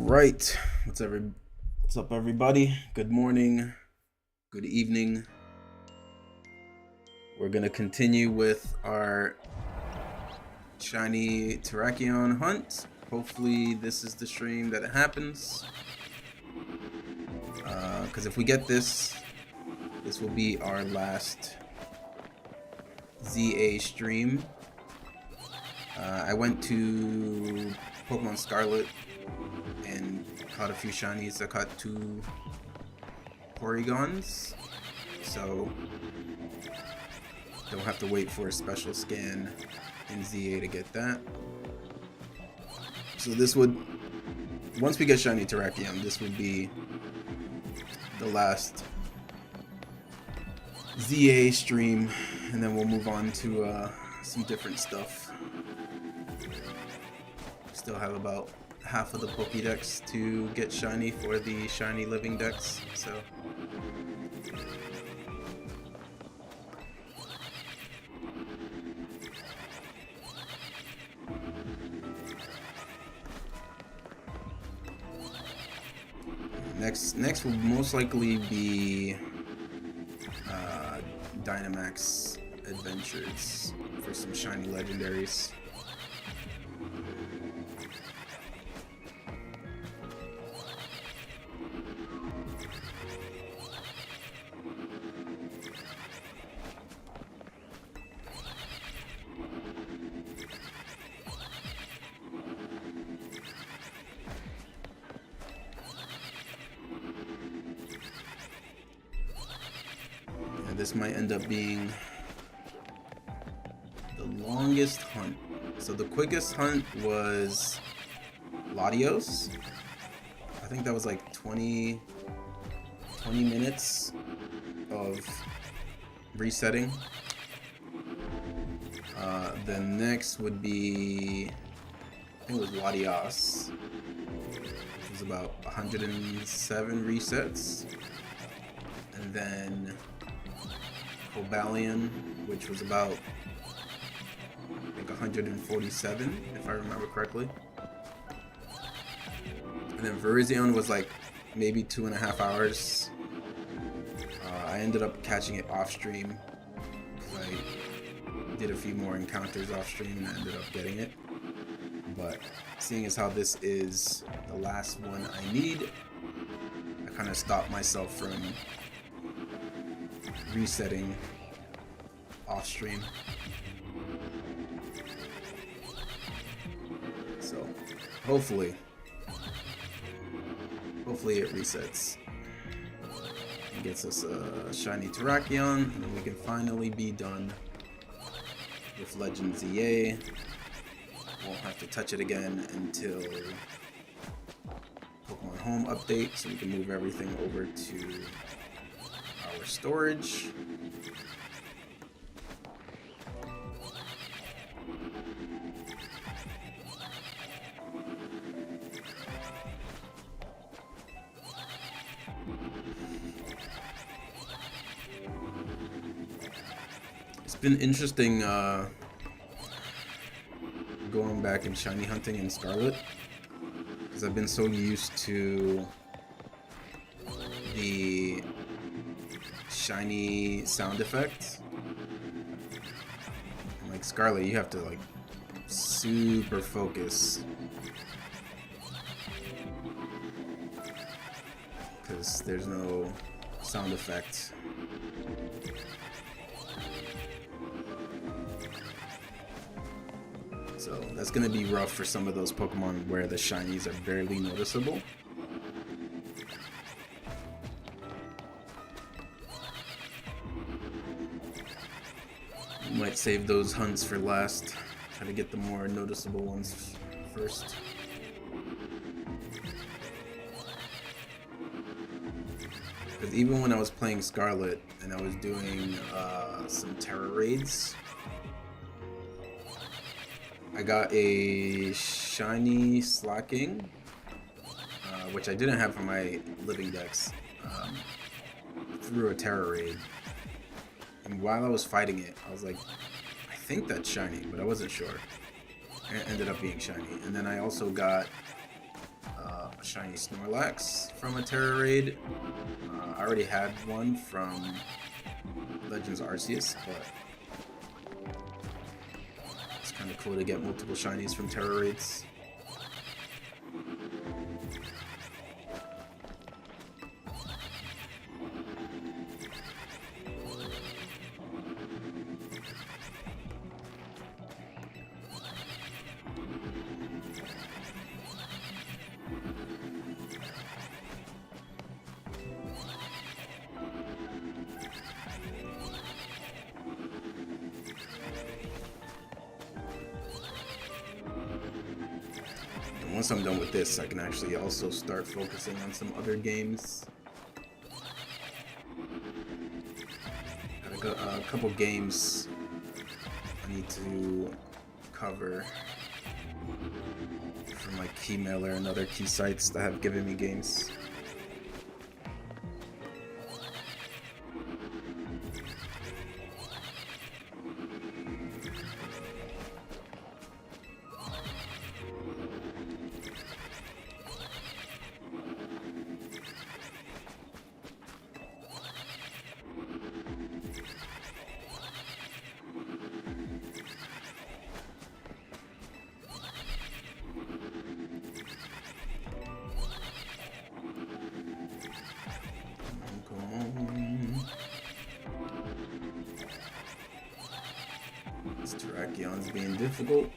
right. What's up, everybody? Good morning. Good evening. We're gonna continue with our shiny Terrakion hunt. Hopefully, this is the stream that it happens. Because if we get this will be our last ZA stream. I went to Pokemon Scarlet and caught a few shinies. I caught 2 Porygons, so don't have to wait for a special scan in ZA to get that. So this would, once we get shiny Terrakion, this would be the last ZA stream, and then we'll move on to some different stuff. Still have about half of the Pokédex to get shiny for the shiny living dex, so next will most likely be Dynamax Adventures for some shiny legendaries. This might end up being the longest hunt. So the quickest hunt was Latios. I think that was like 20 minutes of resetting. The next would be, I think it was Latios, which was about 107 resets. And then Cobalion, which was about, I think, 147, if I remember correctly. And then Virizion was like maybe 2.5 hours. I ended up catching it off stream because I did a few more encounters off stream and I ended up getting it. But seeing as how this is the last one I need, I kind of stopped myself from resetting off stream. So hopefully it resets and gets us a shiny Terrakion, and then we can finally be done with Legend ZA. Won't have to touch it again until Pokemon Home update, so we can move everything over to our storage. It's been interesting going back and shiny hunting in Scarlet, because I've been so used to the shiny sound effects. And like Scarlet, you have to like super focus because there's no sound effect. So that's gonna be rough for some of those Pokemon where the shinies are barely noticeable. Might save those hunts for last. Try to get the more noticeable ones first. Because even when I was playing Scarlet and I was doing some Terra raids, I got a shiny Slacking, which I didn't have for my living dex, through a Terra raid. And while I was fighting it, I was like, I think that's shiny, but I wasn't sure. And it ended up being shiny. And then I also got shiny Snorlax from a Terra raid. I already had one from Legends Arceus, but it's kind of cool to get multiple shinies from Terra raids. Once I'm done with this, I can actually also start focusing on some other games. Got a couple games I need to cover from like Keymailer and other key sites that have given me games. This Terrakion's being difficult.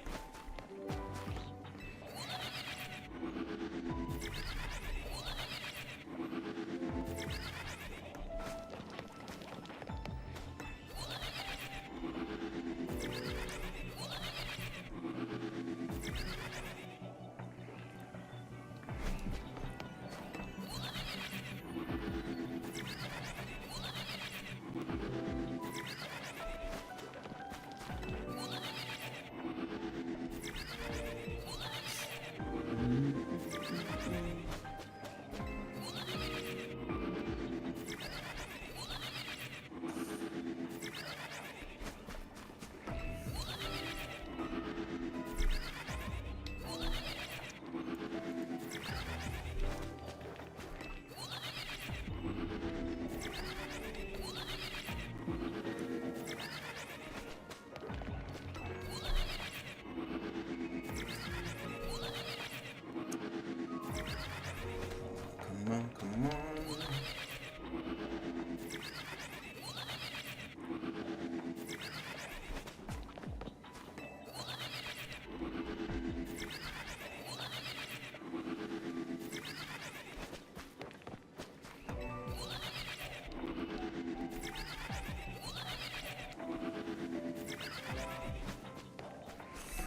Come on.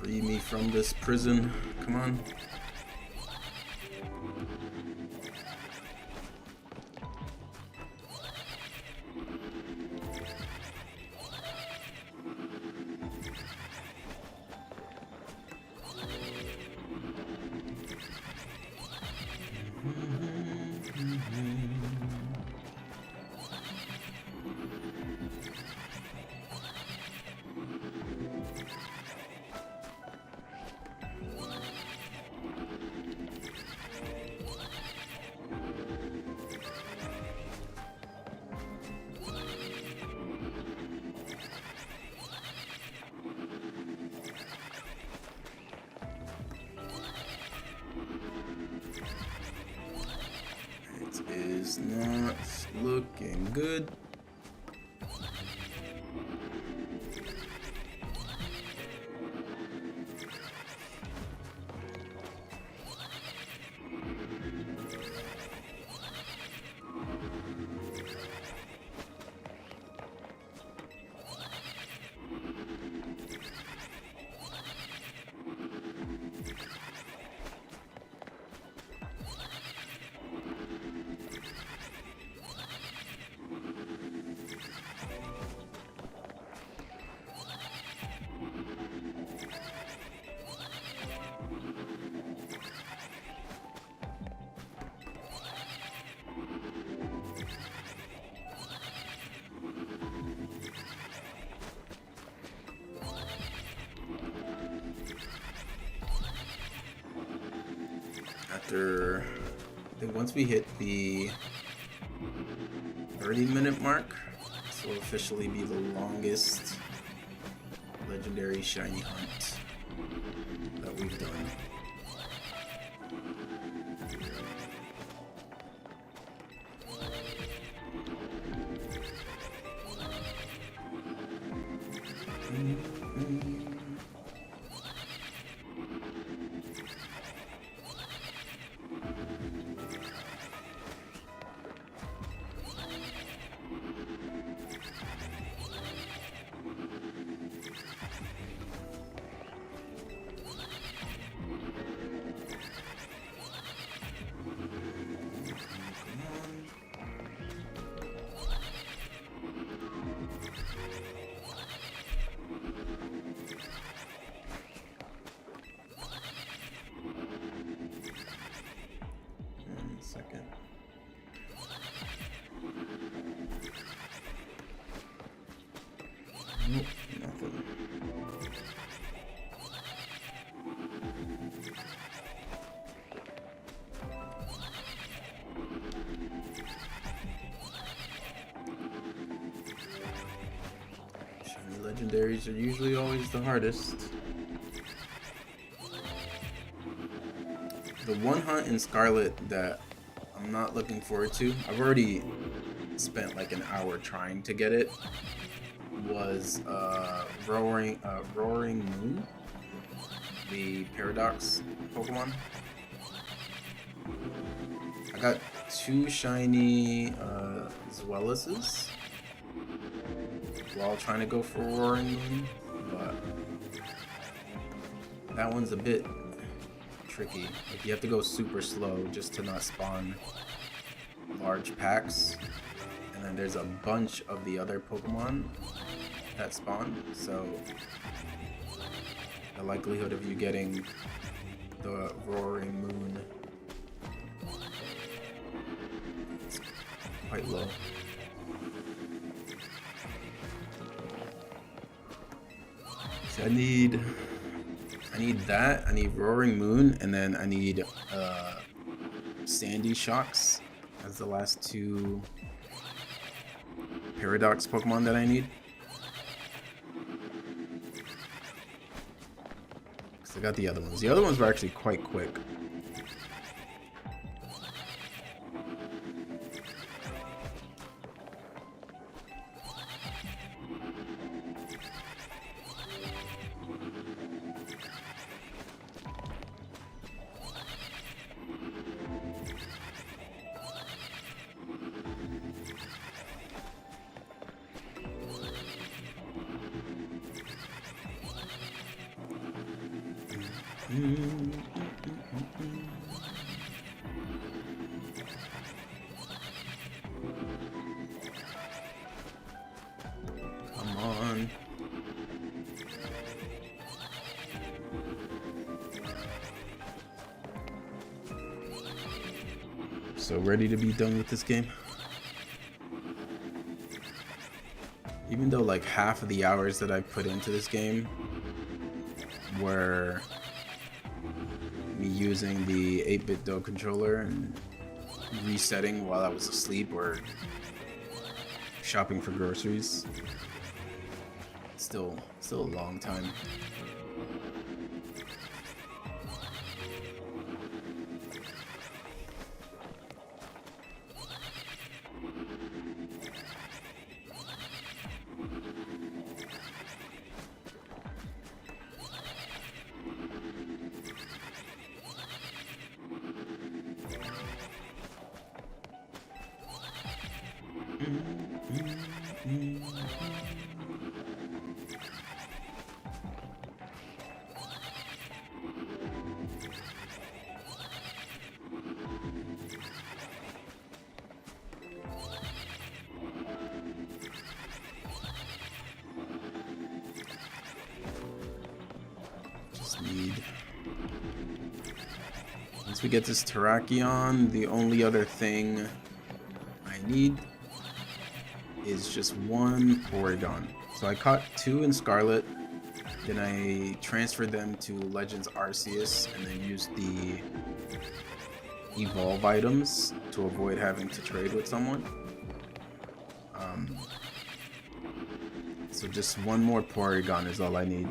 Free me from this prison. Come on. Is not looking good. After I think once we hit the 30-minute mark, this will officially be the longest legendary shiny hunt that we've done. Second. Nope, nothing. Shiny legendaries are usually always the hardest. The one hunt in Scarlet that I'm not looking forward to, I've already spent like an hour trying to get it, was Roaring Moon, the Paradox Pokemon. I got 2 shiny Zweluses while trying to go for Roaring Moon, but that one's a bit tricky. Like, you have to go super slow just to not spawn large packs, and then there's a bunch of the other Pokemon that spawn, so the likelihood of you getting the Roaring Moon is quite low. So I need that, I need Roaring Moon, and then I need Sandy Shocks as the last 2 Paradox Pokemon that I need. Because I got the other ones. The other ones were actually quite quick. Come on. So ready to be done with this game. Even though like half of the hours that I put into this game were me using the 8-bit Do controller and resetting while I was asleep or shopping for groceries. Still a long time. Once we get this Terrakion, the only other thing I need is just 1 Porygon. So I caught 2 in Scarlet, then I transferred them to Legends Arceus, and then used the evolve items to avoid having to trade with someone. So just one more Porygon is all I need.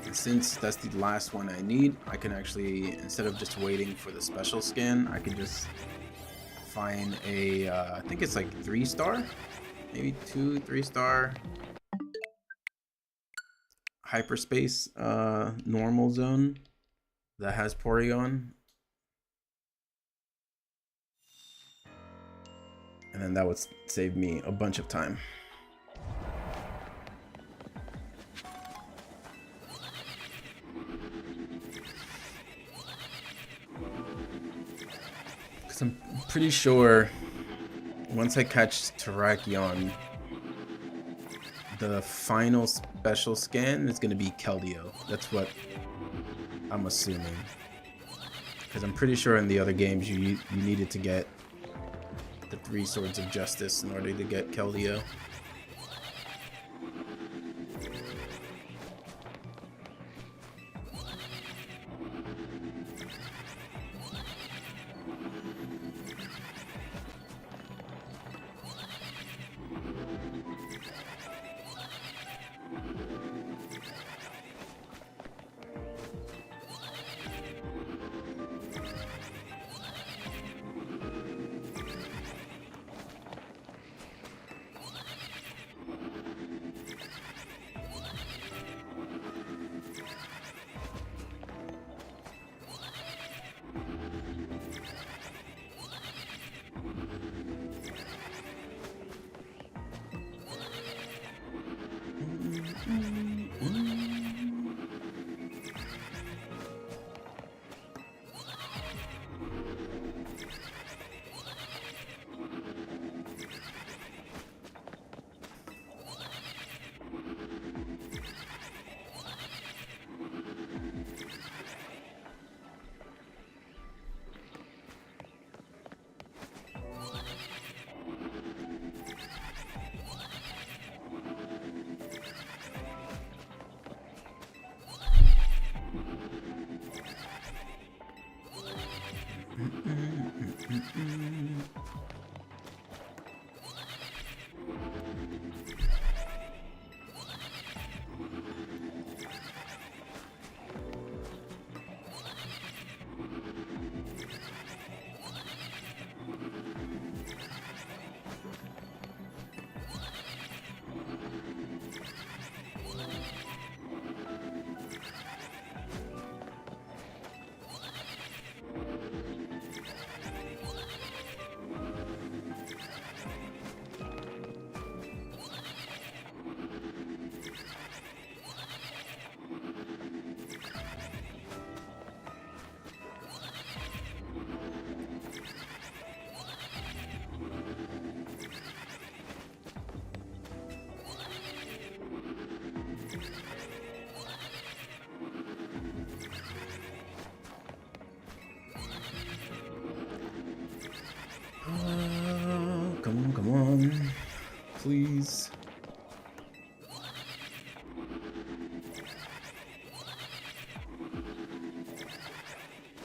And since that's the last one I need, I can actually, instead of just waiting for the special scan, I can just find a, I think it's like 3-star? Maybe 2-3-star hyperspace normal zone that has Porygon. And then that would save me a bunch of time. Because I'm pretty sure once I catch Terrakion, the final special scan is going to be Keldeo. That's what I'm assuming. Because I'm pretty sure in the other games you needed to get the 3 Swords of Justice in order to get Keldeo. Come on, please.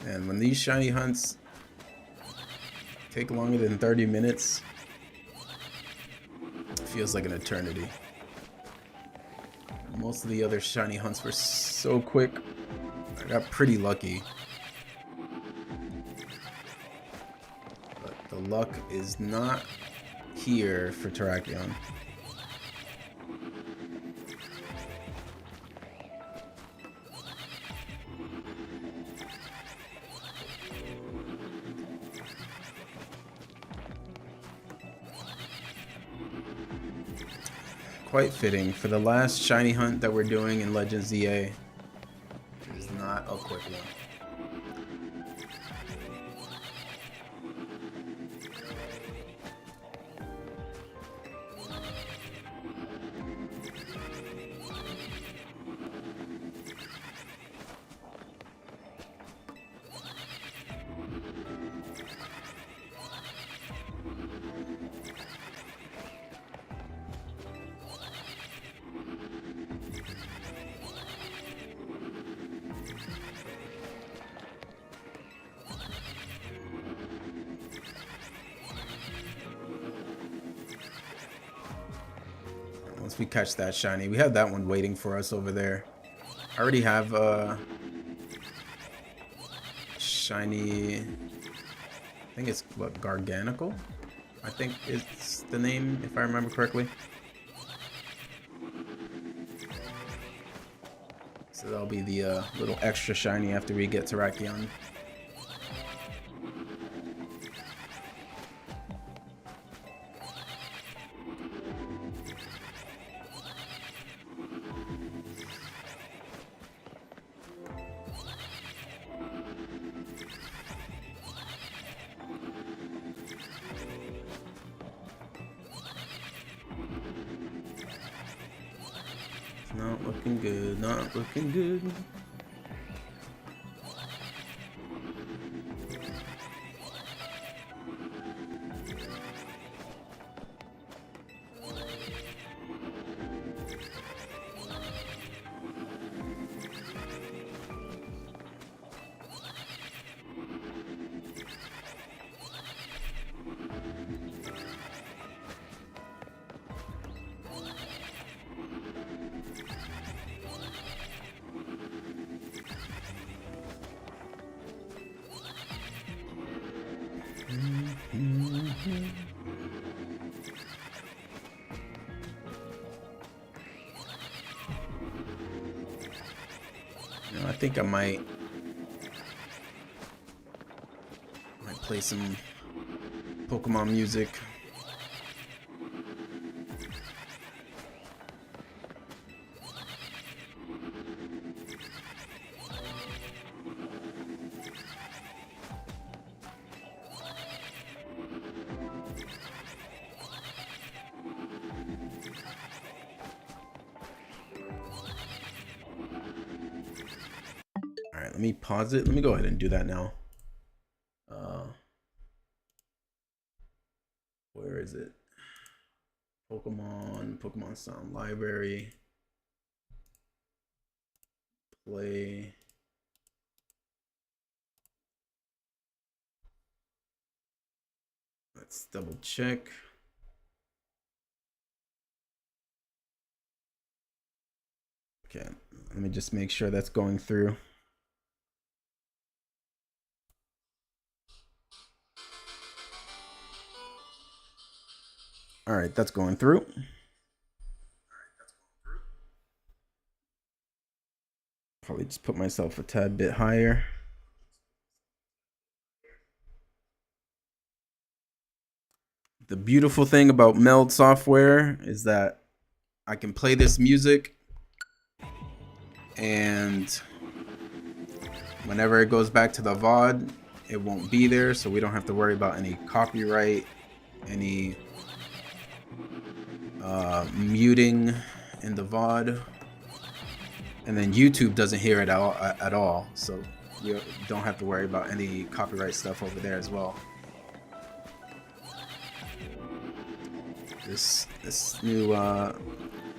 And when these shiny hunts take longer than 30 minutes, it feels like an eternity. Most of the other shiny hunts were so quick. I got pretty lucky. But the luck is not here for Terrakion. Quite fitting for the last shiny hunt that we're doing in Legends EA. It is not a quick one. once we catch that shiny, we have that one waiting for us over there. I already have shiny. I think it's what, Garganical? I think it's the name, if I remember correctly. So that'll be the little extra shiny after we get Terrakion. Not looking good, not looking good. I think I might play some Pokemon music. Alright, let me pause it. Let me go ahead and do that now. Where is it? Pokemon Sound Library. Play. Let's double check. Okay, let me just make sure that's going through. All right, that's going through. Probably just put myself a tad bit higher. The beautiful thing about Meld software is that I can play this music, and whenever it goes back to the VOD, it won't be there, so we don't have to worry about any copyright, any muting in the VOD, and then YouTube doesn't hear it at all, so you don't have to worry about any copyright stuff over there as well. This new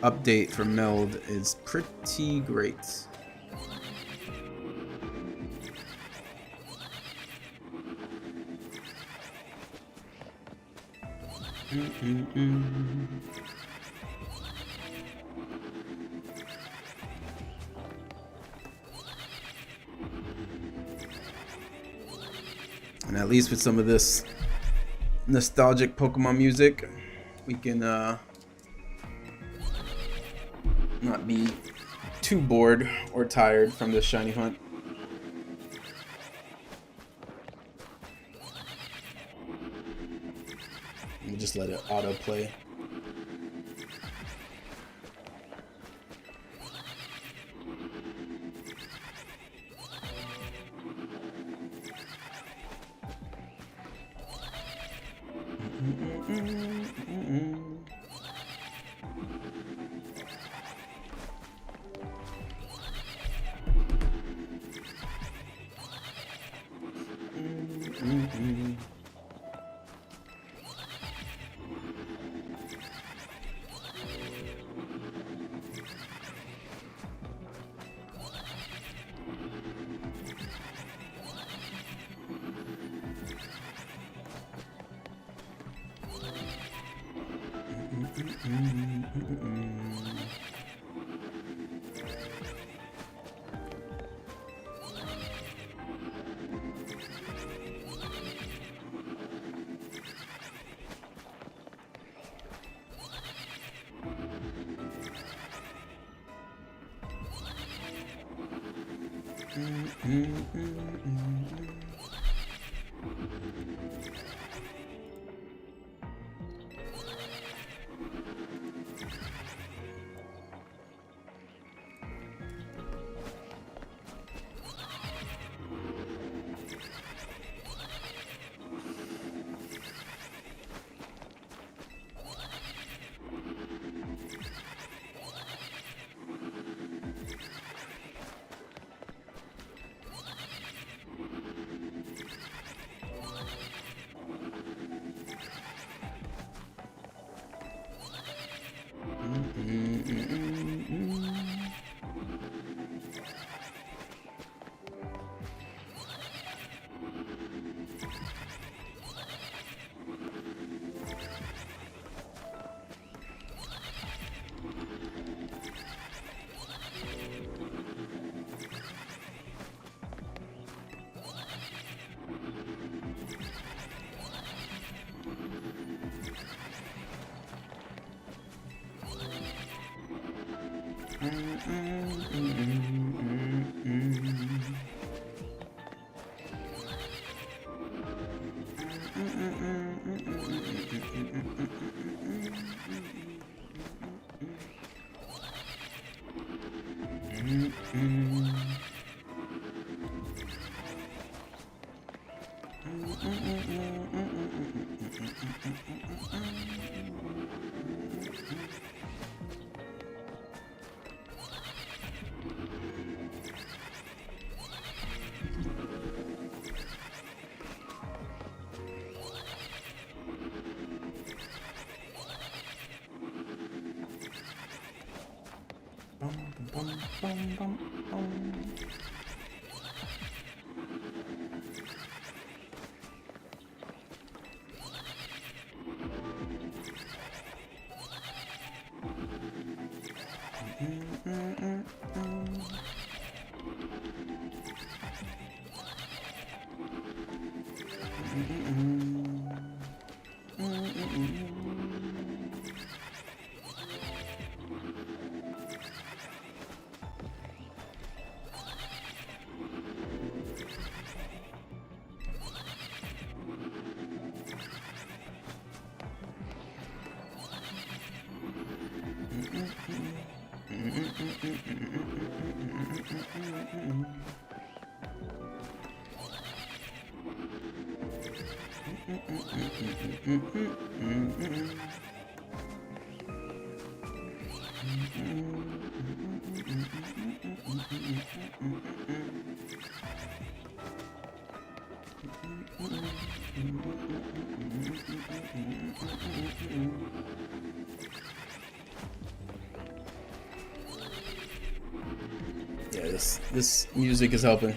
update for Meld is pretty great. And at least with some of this nostalgic Pokemon music, we can not be too bored or tired from this shiny hunt. Let me just let it autoplay. Yeah, this music is helping.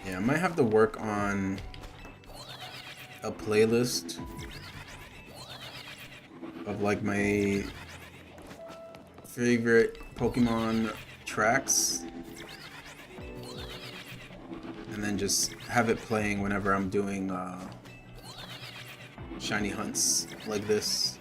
Yeah, I might have to work on a playlist of like my favorite Pokemon tracks, and then just have it playing whenever I'm doing shiny hunts like this.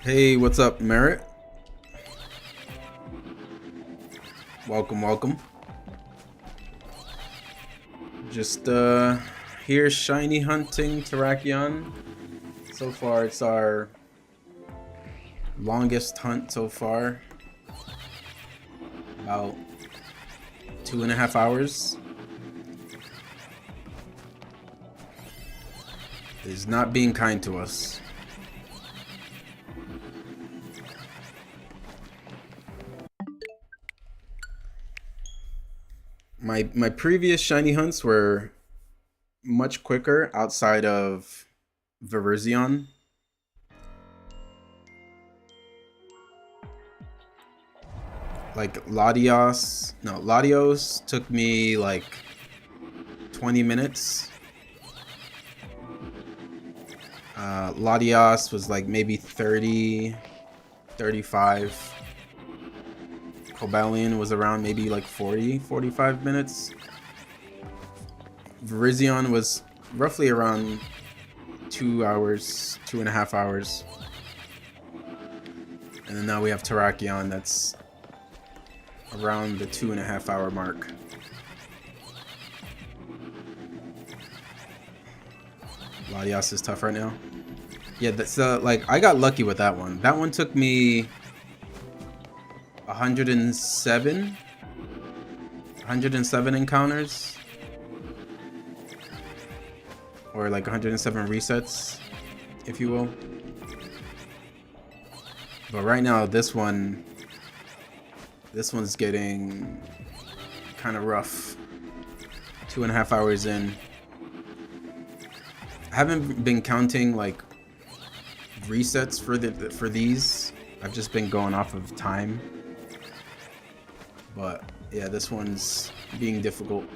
Hey, what's up, Merritt? Welcome. Just here shiny hunting Terrakion. So far it's our longest hunt so far. About 2.5 hours. It is not being kind to us. My previous shiny hunts were much quicker outside of Virizion. Like Latios took me like 20 minutes. Latios was like maybe 30, 35. Cobalion was around maybe like 40, 45 minutes. Virizion was roughly around 2 hours, 2.5 hours. And then now we have Terrakion that's around the 2.5 hour mark. Latios is tough right now. Yeah, that's like I got lucky with that one. That one took me 107 encounters, or like 107 resets, if you will. But right now this one's getting kind of rough. 2.5 hours in. I haven't been counting like resets for these. I've just been going off of time. But yeah, this one's being difficult.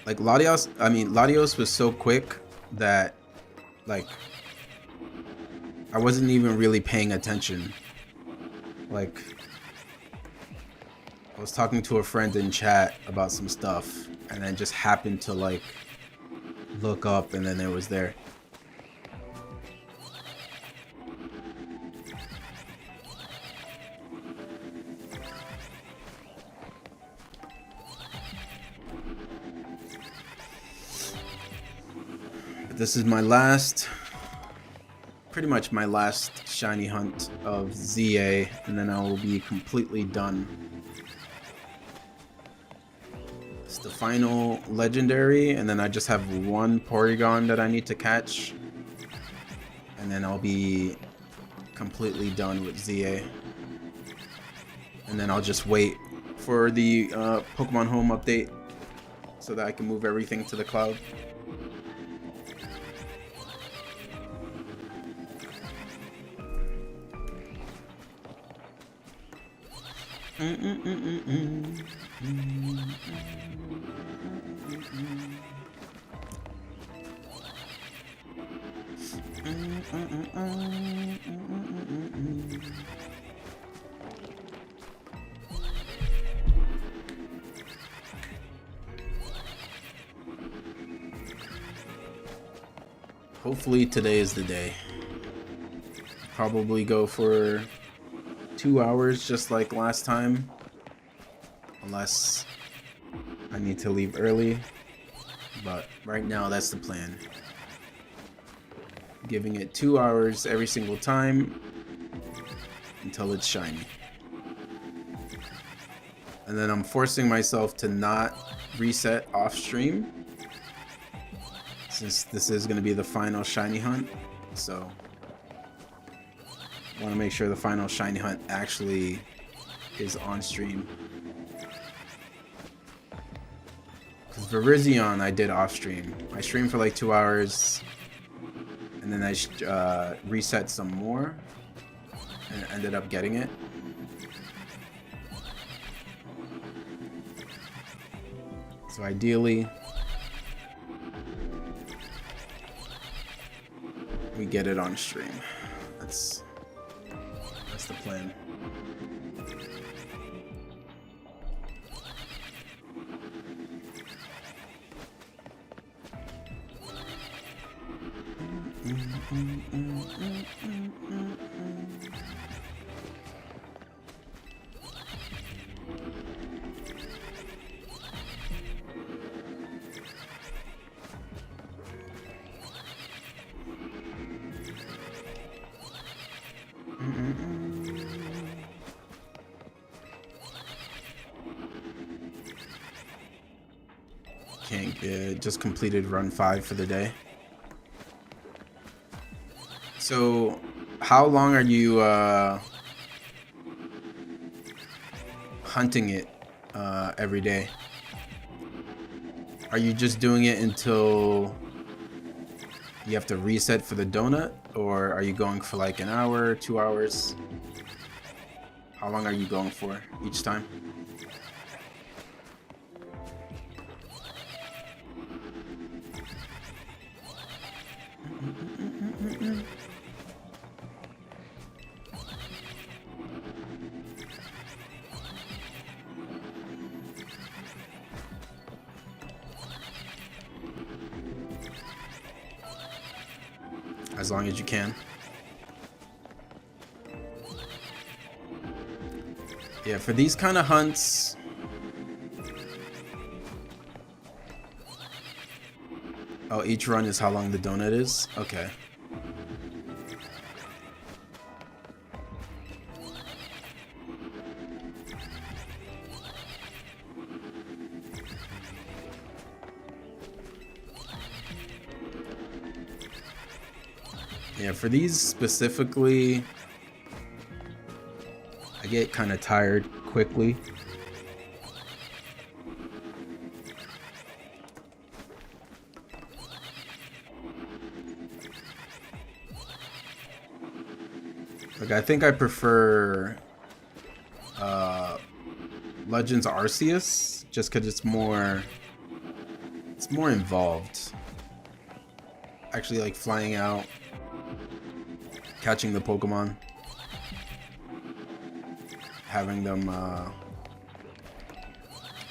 Like Latios was so quick that like I wasn't even really paying attention. Like I was talking to a friend in chat about some stuff and then just happened to like look up and then it was there. This is my last, pretty much my last shiny hunt of ZA, and then I will be completely done. It's the final legendary, and then I just have one Porygon that I need to catch, and then I'll be completely done with ZA. And then I'll just wait for the Pokemon Home update so that I can move everything to the cloud. Hopefully today is the day. Probably go for 2 hours just like last time, unless I need to leave early, but right now that's the plan. Giving it 2 hours every single time until it's shiny. And then I'm forcing myself to not reset off stream since this is going to be the final shiny hunt, so I want to make sure the final shiny hunt actually is on stream. Because Virizion I did off stream. I streamed for like 2 hours and then I reset some more and ended up getting it. So ideally we get it on stream. That's the plan. Can't get, just completed run 5 for the day. So, how long are you hunting it every day? Are you just doing it until you have to reset for the donut, or are you going for like an hour, 2 hours? How long are you going for each time? As long as you can. Yeah, for these kind of hunts, oh, each run is how long the donut is? Okay. Yeah, for these specifically, I get kind of tired quickly. Like, I think I prefer Legends Arceus just because it's more involved. Actually, like flying out, catching the Pokemon, having them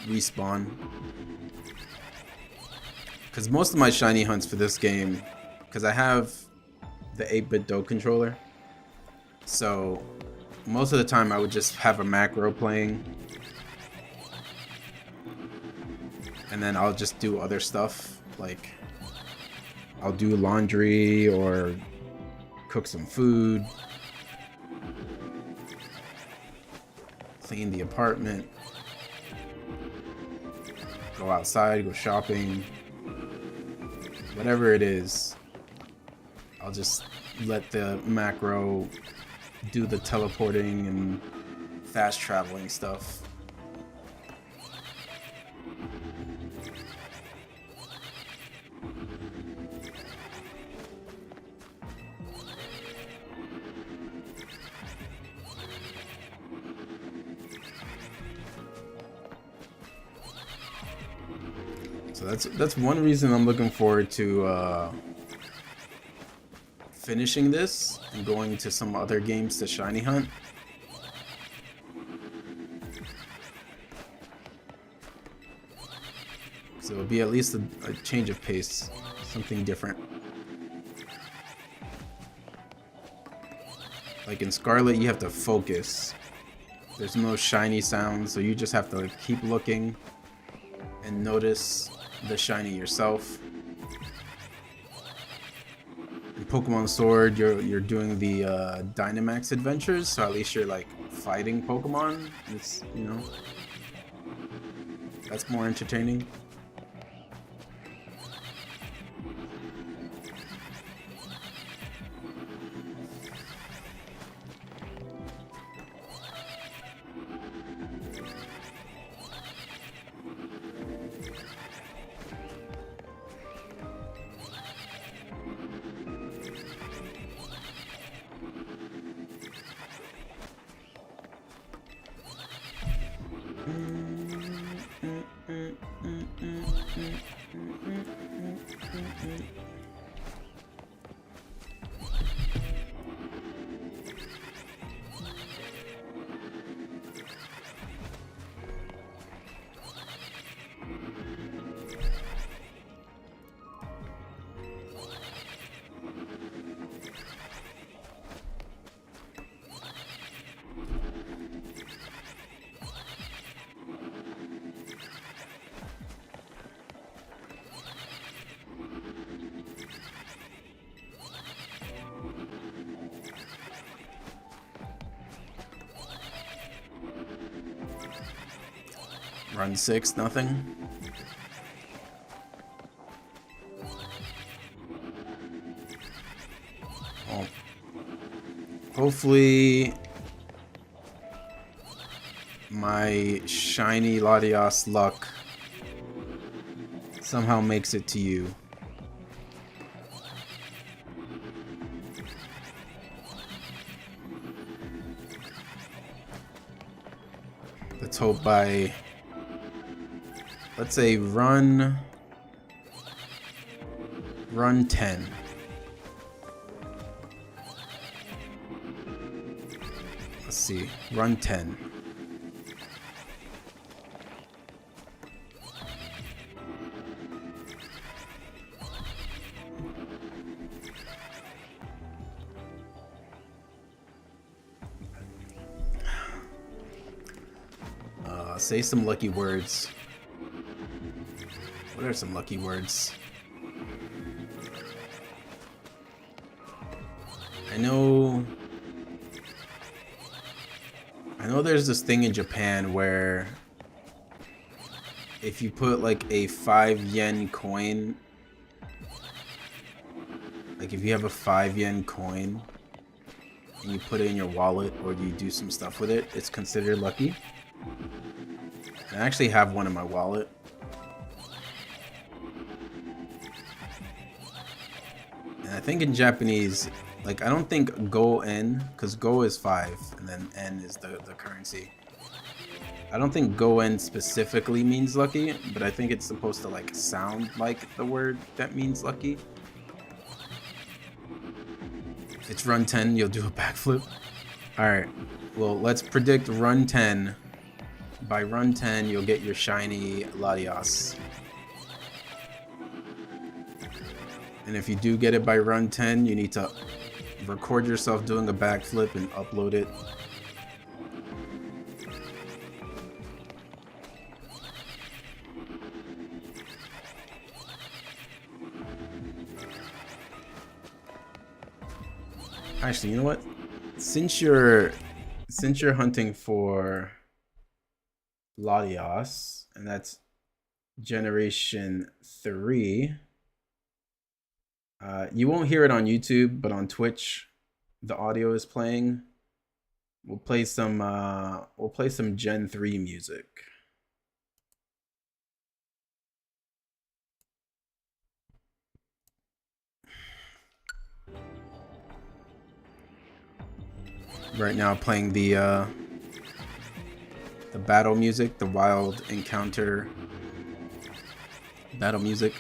respawn. Because most of my shiny hunts for this game, because I have the 8-bit Do controller, so most of the time I would just have a macro playing, and then I'll just do other stuff, like I'll do laundry or cook some food, clean the apartment, go outside, go shopping, whatever it is. I'll just let the macro do the teleporting and fast traveling stuff. So that's one reason I'm looking forward to finishing this and going to some other games to shiny hunt. So it'll be at least a change of pace, something different. Like in Scarlet, you have to focus. There's no shiny sound, so you just have to keep looking and notice the shiny yourself. In Pokemon Sword, you're doing the Dynamax adventures, so at least you're like fighting Pokemon. It's, you know, that's more entertaining. Run 6, nothing. Well, hopefully my shiny Latias luck somehow makes it to you. Let's hope by, let's say, run 10. Let's see, run 10. Say some lucky words. What are some lucky words? I know there's this thing in Japan where if you put like a 5 yen coin, like if you have a 5 yen coin and you put it in your wallet or you do some stuff with it, it's considered lucky. I actually have one in my wallet. And I think in Japanese, like I don't think go en, because go is 5 and then en is the currency. I don't think go en specifically means lucky, but I think it's supposed to like sound like the word that means lucky. If it's run 10, you'll do a backflip. Alright, well let's predict run 10. By run 10, you'll get your shiny Latias. And if you do get it by run 10, you need to record yourself doing a backflip and upload it. Actually, you know what? Since you're hunting for Latias, and that's generation 3. You won't hear it on YouTube, but on Twitch, the audio is playing. We'll play some Gen 3 music. Right now, playing the battle music, the wild encounter battle music.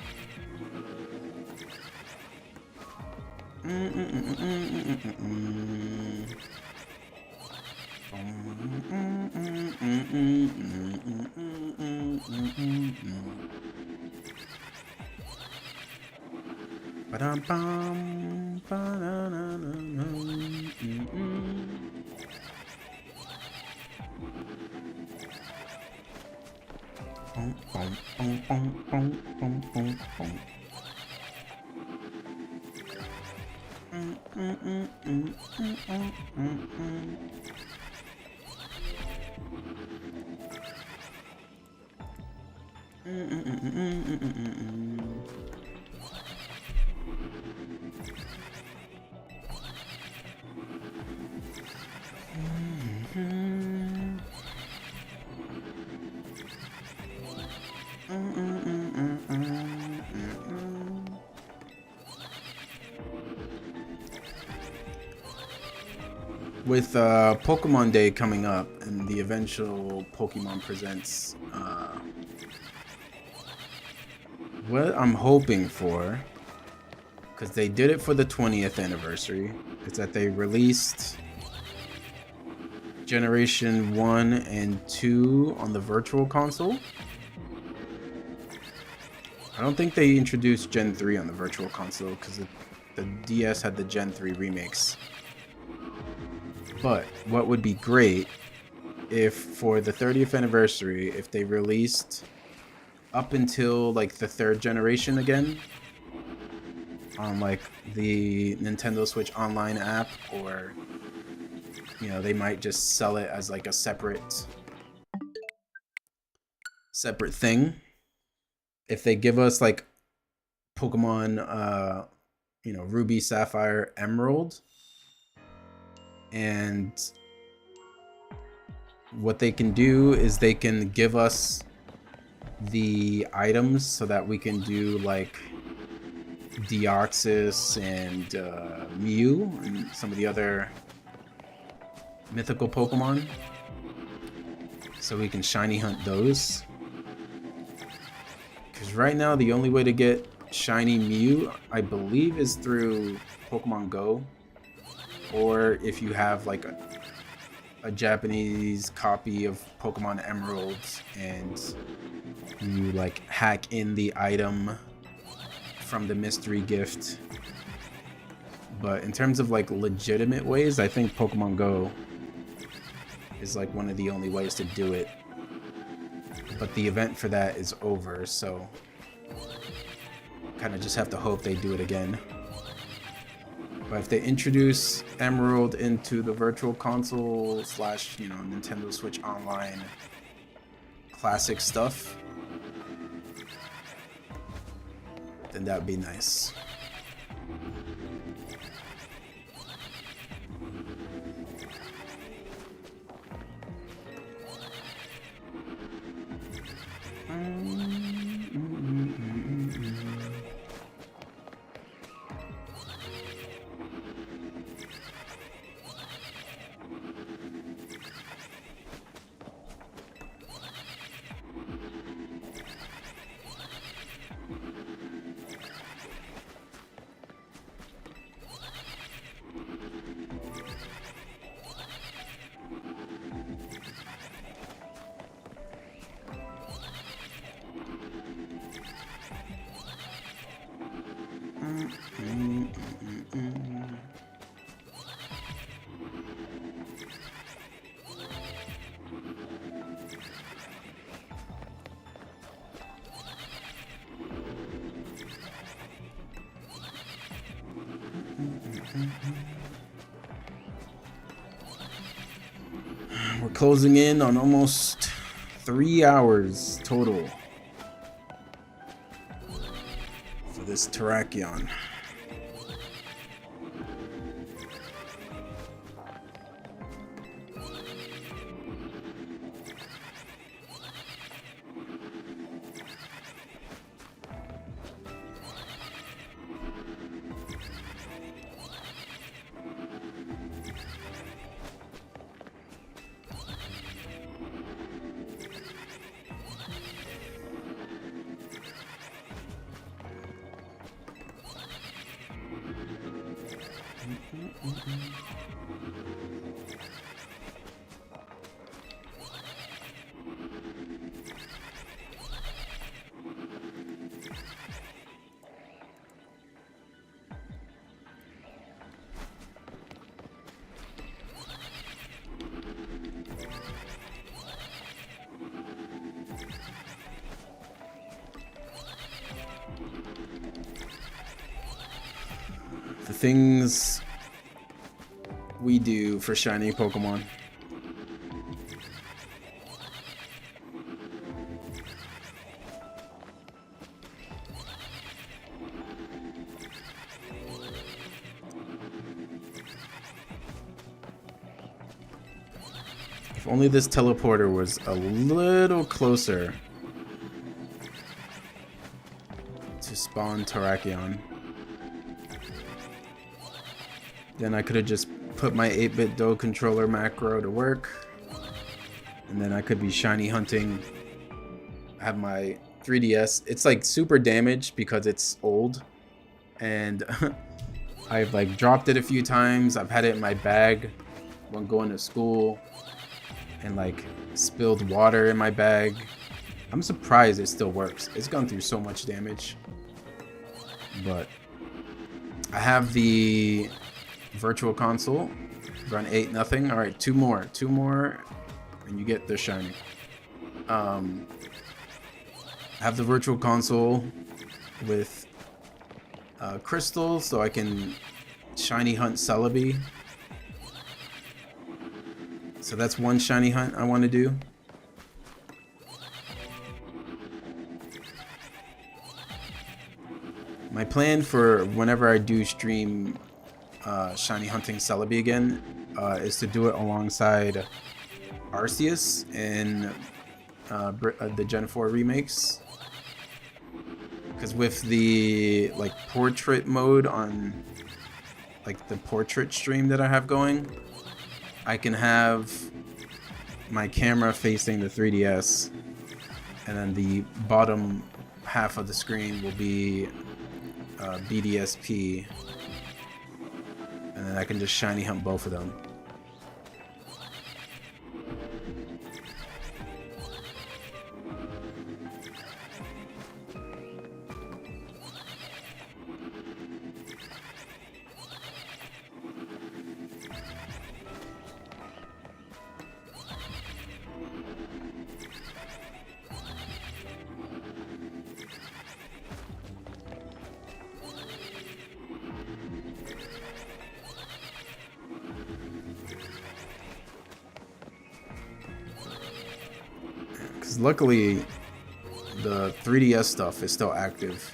With Pokemon Day coming up and the eventual Pokemon Presents, what I'm hoping for, because they did it for the 20th anniversary, is that they released Generation 1 and 2 on the Virtual Console. I don't think they introduced Gen 3 on the Virtual Console because the DS had the Gen 3 remakes. But what would be great if for the 30th anniversary, if they released up until like the 3rd generation again on like the Nintendo Switch Online app, or you know, they might just sell it as like a separate separate thing. If they give us like Pokemon, you know, Ruby, Sapphire, Emerald, and what they can do is they can give us the items so that we can do like Deoxys and Mew and some of the other mythical Pokemon, so we can shiny hunt those. Because right now the only way to get shiny Mew, I believe, is through Pokemon Go, or if you have like a Japanese copy of Pokemon Emeralds and you like hack in the item from the mystery gift. But in terms of like legitimate ways, I think Pokemon Go is like one of the only ways to do it. But the event for that is over, so kind of just have to hope they do it again. But if they introduce Emerald into the Virtual Console / you know, Nintendo Switch Online classic stuff, then that would be nice. We're closing in on almost 3 hours total for this Terrakion. The things we do for shiny Pokemon. If only this teleporter was a little closer to spawn Terrakion. Then I could have just put my 8-bit Doe controller macro to work, and then I could be shiny hunting. I have my 3DS. It's like super damaged because it's old, and I've like dropped it a few times. I've had it in my bag when going to school, and like spilled water in my bag. I'm surprised it still works. It's gone through so much damage, but I have the Virtual Console. Run 8-0. All right, two more, and you get the shiny. I have the Virtual Console with Crystal, so I can shiny hunt Celebi. So that's one shiny hunt I want to do. My plan for whenever I do stream Shiny Hunting Celebi again is to do it alongside Arceus in the Gen 4 remakes. Because with the like portrait mode on like the portrait stream that I have going, I can have my camera facing the 3DS, and then the bottom half of the screen will be BDSP, and then I can just shiny hunt both of them. Luckily, the 3DS stuff is still active.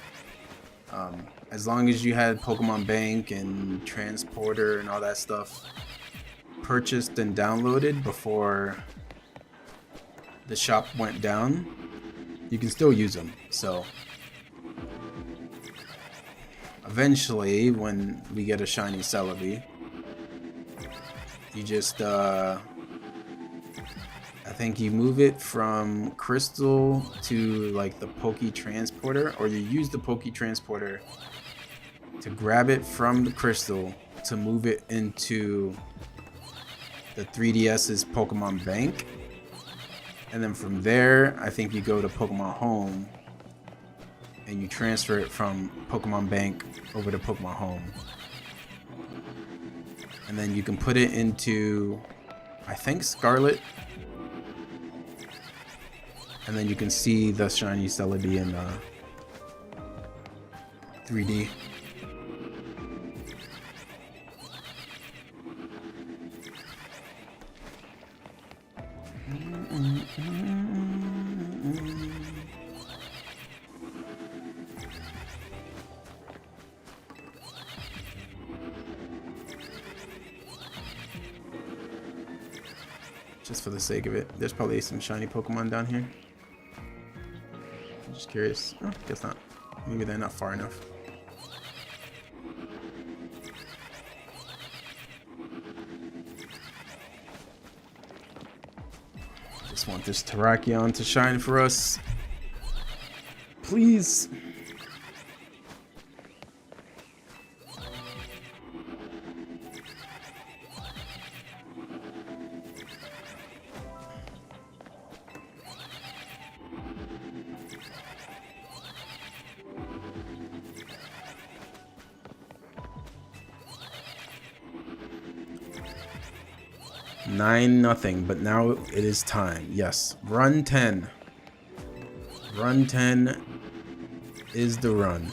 As long as you had Pokemon Bank and Transporter and all that stuff purchased and downloaded before the shop went down, you can still use them. So eventually, when we get a shiny Celebi, you just I think you move it from Crystal to like the Poke Transporter, or you use the Poke Transporter to grab it from the Crystal to move it into the 3DS's Pokemon Bank. And then from there, I think you go to Pokemon Home and you transfer it from Pokemon Bank over to Pokemon Home. And then you can put it into, I think, Scarlet. And then you can see the shiny Celebi in 3D. Just for the sake of it, there's probably some shiny Pokemon down here. Just curious. Oh, guess not. Maybe they're not far enough. Just want this Terrakion to shine for us. Please. Nothing, but now it is time. Yes, run 10. Run 10 is the run.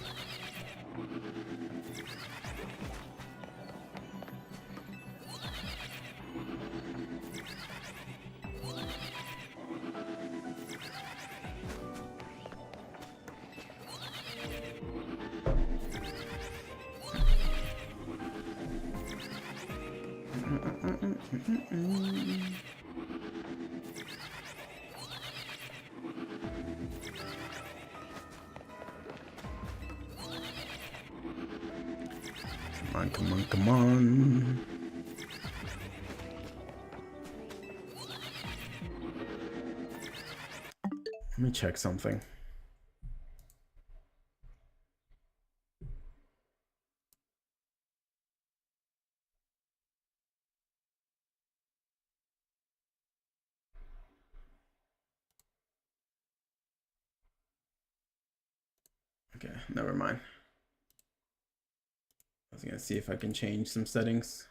Come on. Let me check something. Okay, never mind. I was gonna see if I can change some settings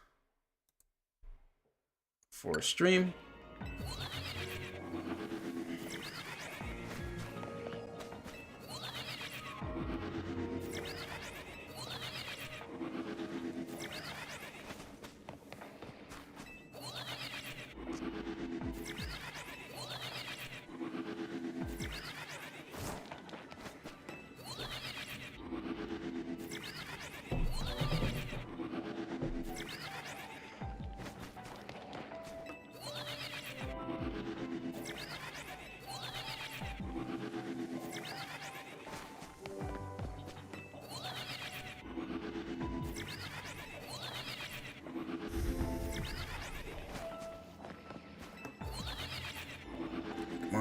for stream.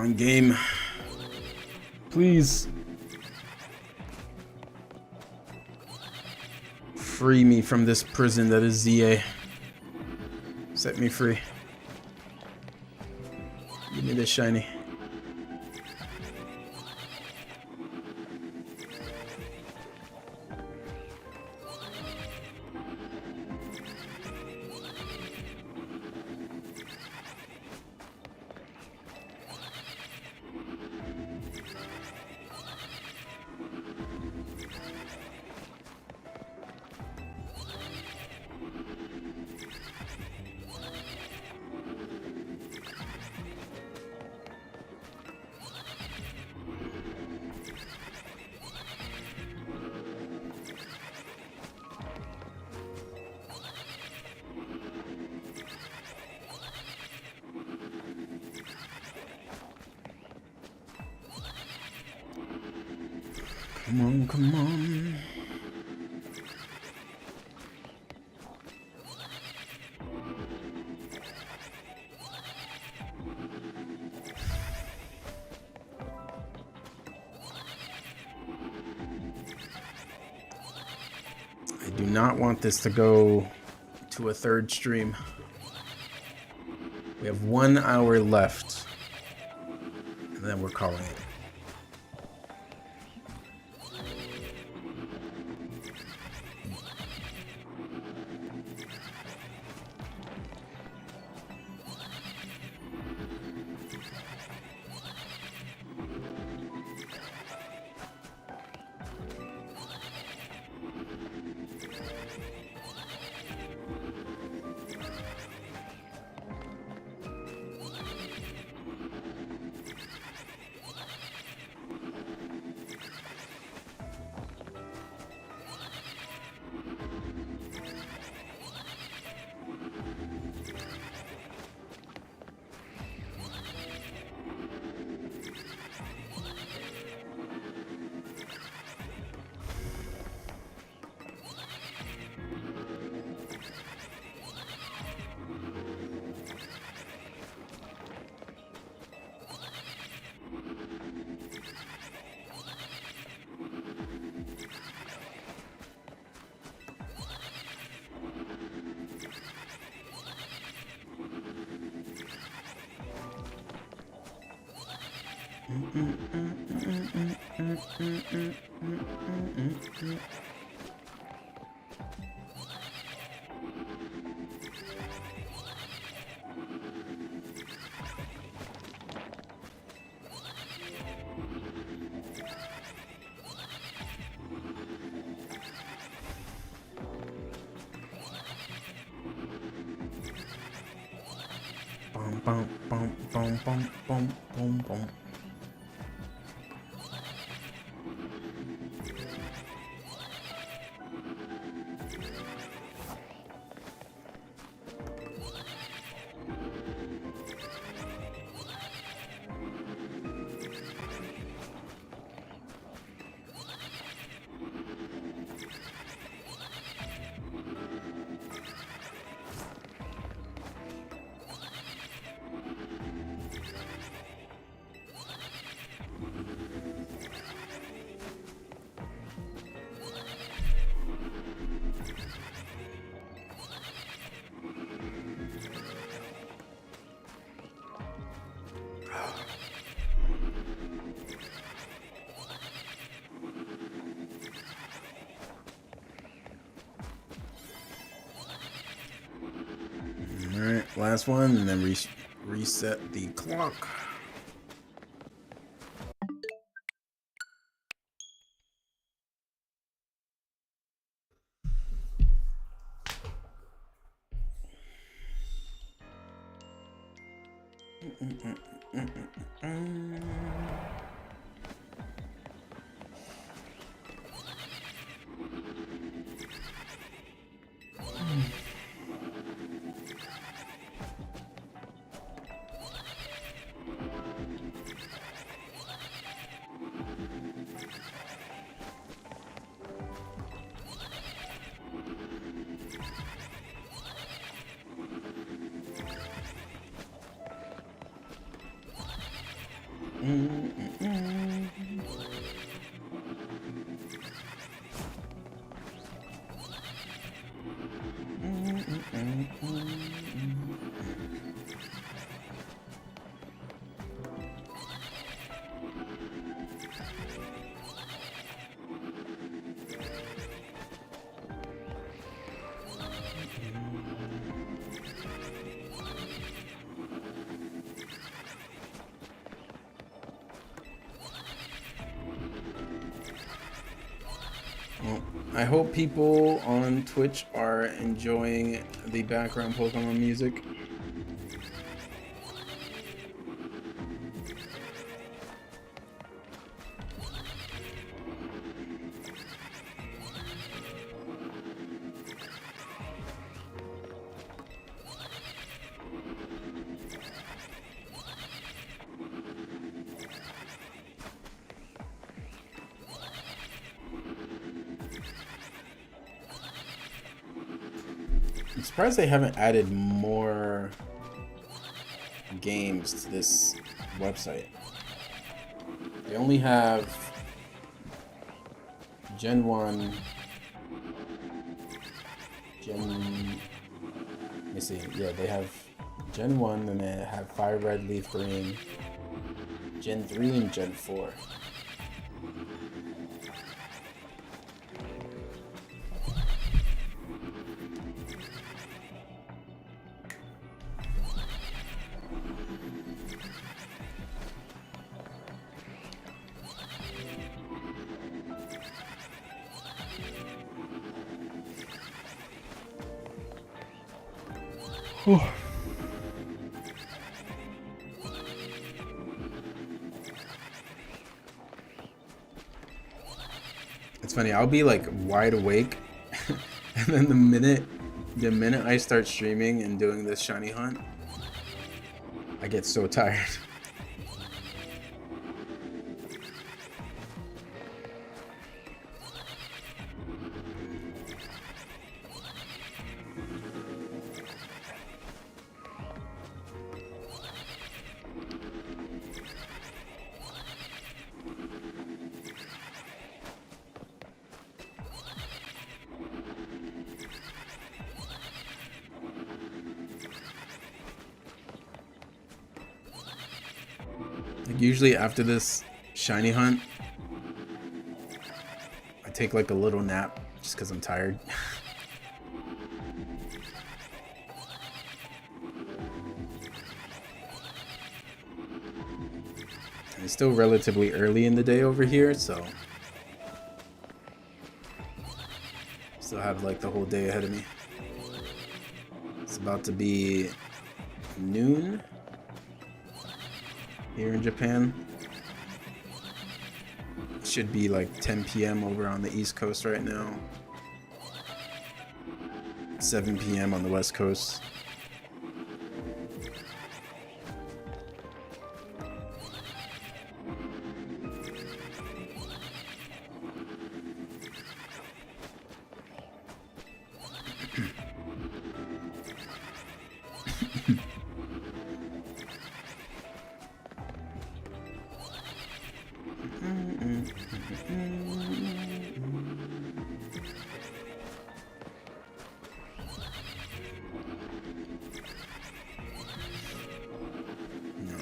on, game. Please. Free me from this prison that is ZA. Set me free. Give me this shiny. Come on, come on. I do not want this to go to a third stream. We have 1 hour left, and then we're calling it. Bum, bum, bum, bum, bum, bum, bum. Alright, last one, and then reset the clock. Well, I hope people on Twitch are enjoying the background Pokemon music. I'm surprised they haven't added more games to this website. They only have Gen 1, let me see, yeah, they have Gen 1 and they have Fire Red, Leaf Green, Gen 3 and Gen 4. Whew. It's funny, I'll be like wide awake and then the minute I start streaming and doing this shiny hunt, I get so tired. Like usually after this shiny hunt, I take like a little nap just because I'm tired. And it's still relatively early in the day over here, so still have like the whole day ahead of me. It's about to be noon here in Japan. It should be like 10 p.m. over on the East Coast right now. 7 p.m. on the West Coast.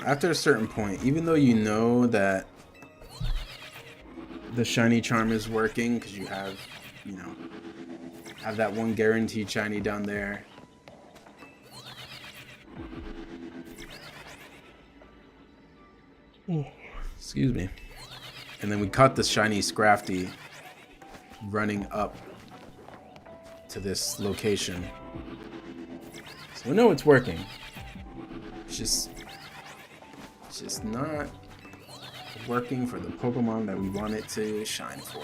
After a certain point, even though you know that the shiny charm is working because you have, you know, have that one guaranteed shiny down there. Excuse me. And then we caught the shiny Scrafty running up to this location. So we know it's working. It's just not working for the Pokemon that we want it to shine for.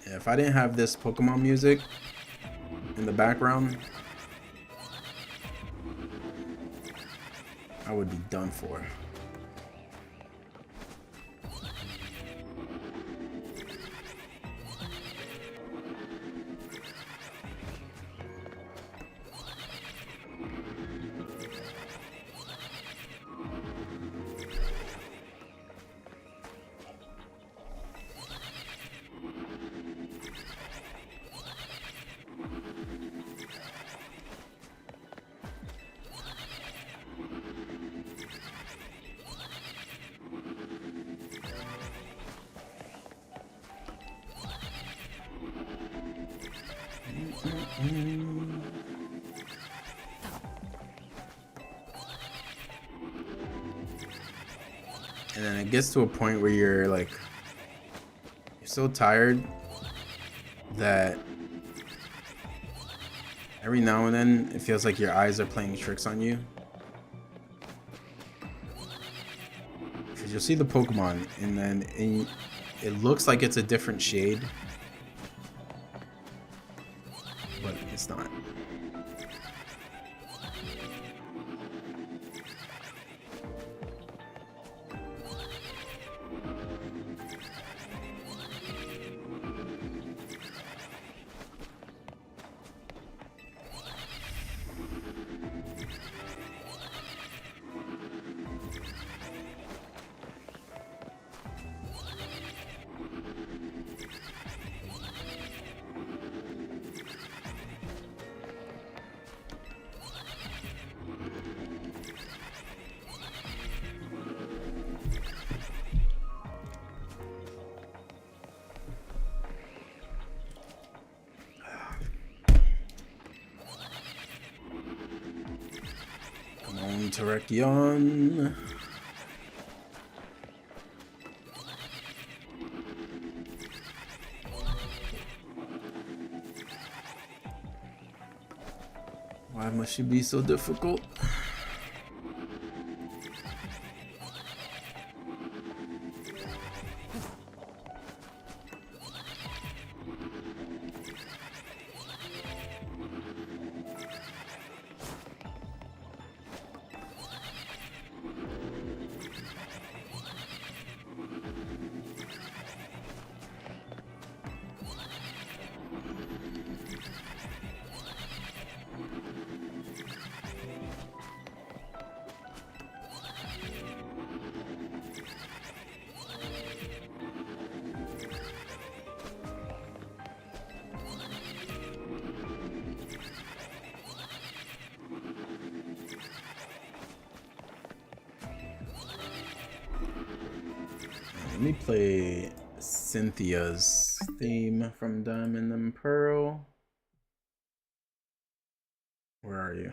Yeah, if I didn't have this Pokemon music in the background, I would be done for. And then it gets to a point where you're like, you're so tired that every now and then it feels like your eyes are playing tricks on you. Because you'll see the Pokemon and then it looks like it's a different shade, but it's not. Hunting Terrakion. Why must she be so difficult? Let me play Cynthia's theme from Diamond and Pearl. Where are you?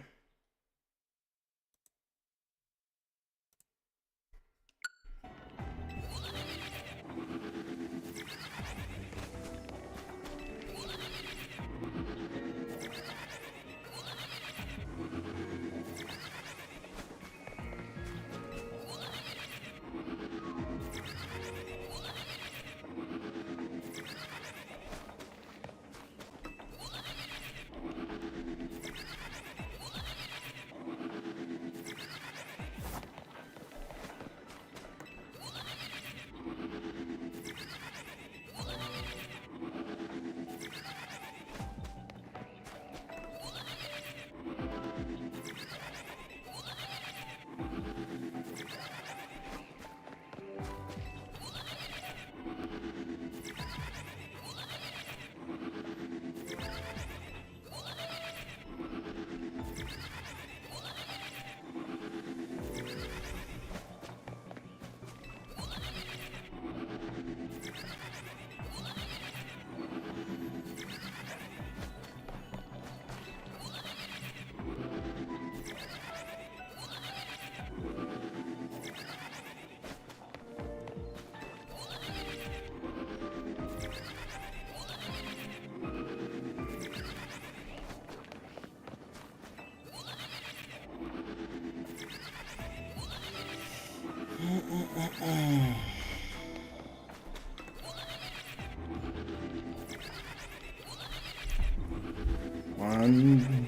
One.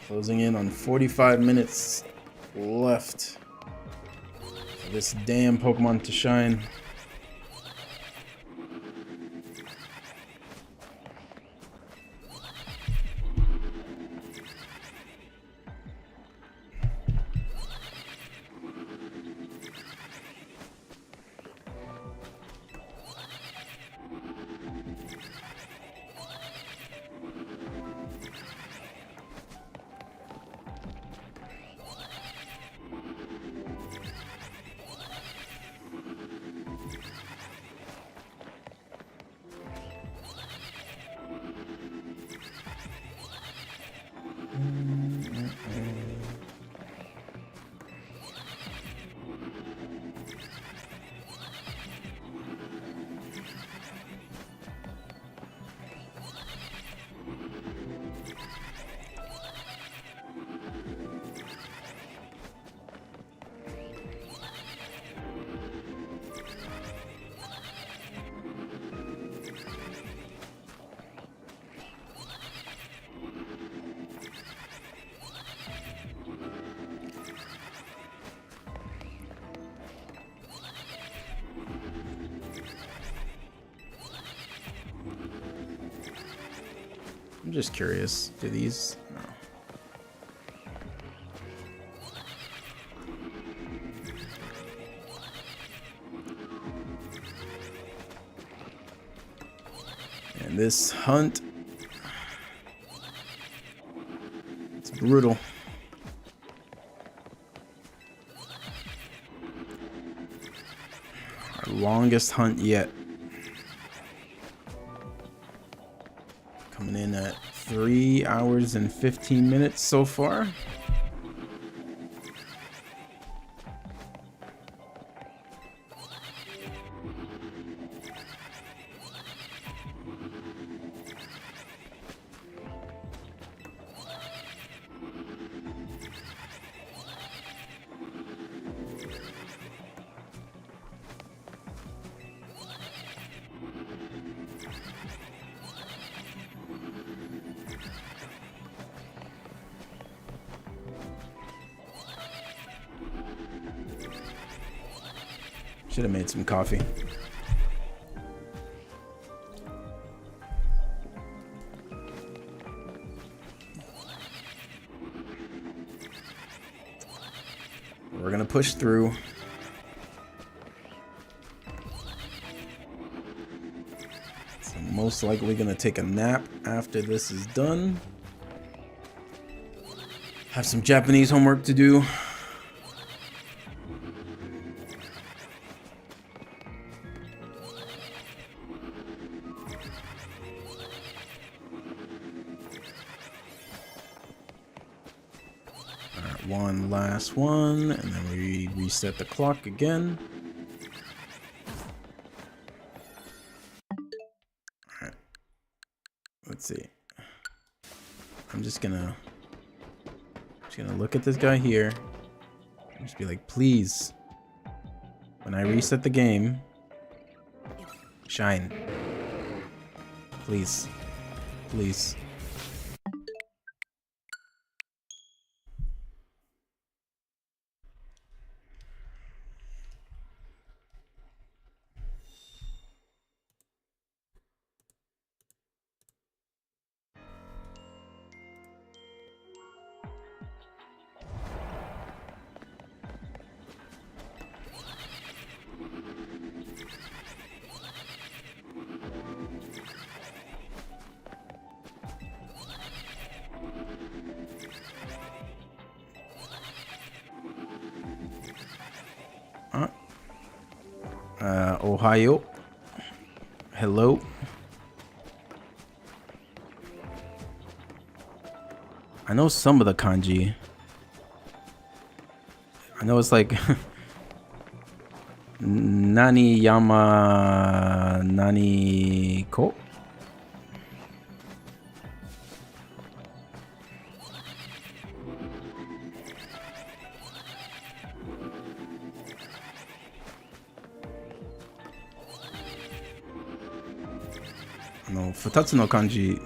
Closing in on 45 minutes left for this damn Pokemon to shine. I'm just curious. Do these? No. And this hunt, it's brutal. Our longest hunt yet. Coming in at 3 hours and 15 minutes so far. Should have made some coffee. We're gonna push through. So most likely gonna take a nap after this is done. Have some Japanese homework to do. One last one, and then we reset the clock again. Alright. Let's see. I'm just gonna look at this guy here. Just be like, please. When I reset the game, shine. Please. Please. Ohio. Hello. I know some of the kanji. I know it's like Nani Yama Nani Ko. No, 2つの漢字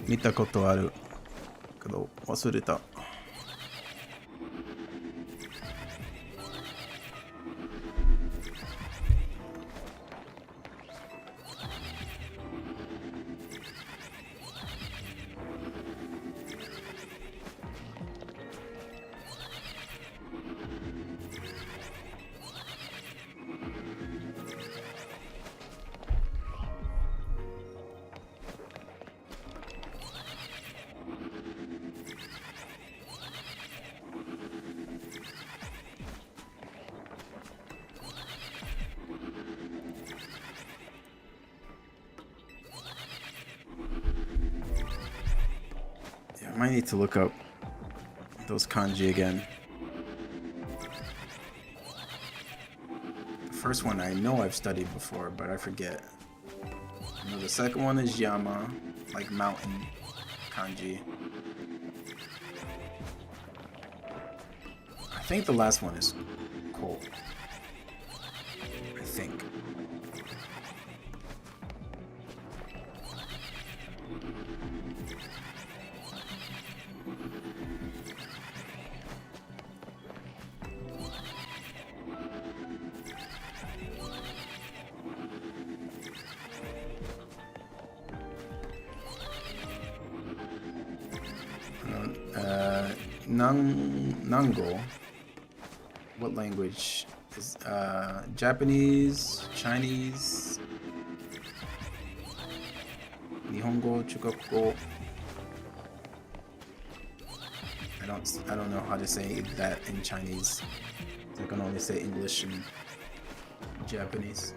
見たことあるけど忘れた。I might need to look up those kanji again. The first one I know I've studied before, but I forget. You know, the second one is Yama, like mountain kanji. I think the last one is Ko. I think. Nango. What language? Is Japanese, Chinese, Nihongo, Chugoku. I don't know how to say that in Chinese. I can only say English and Japanese.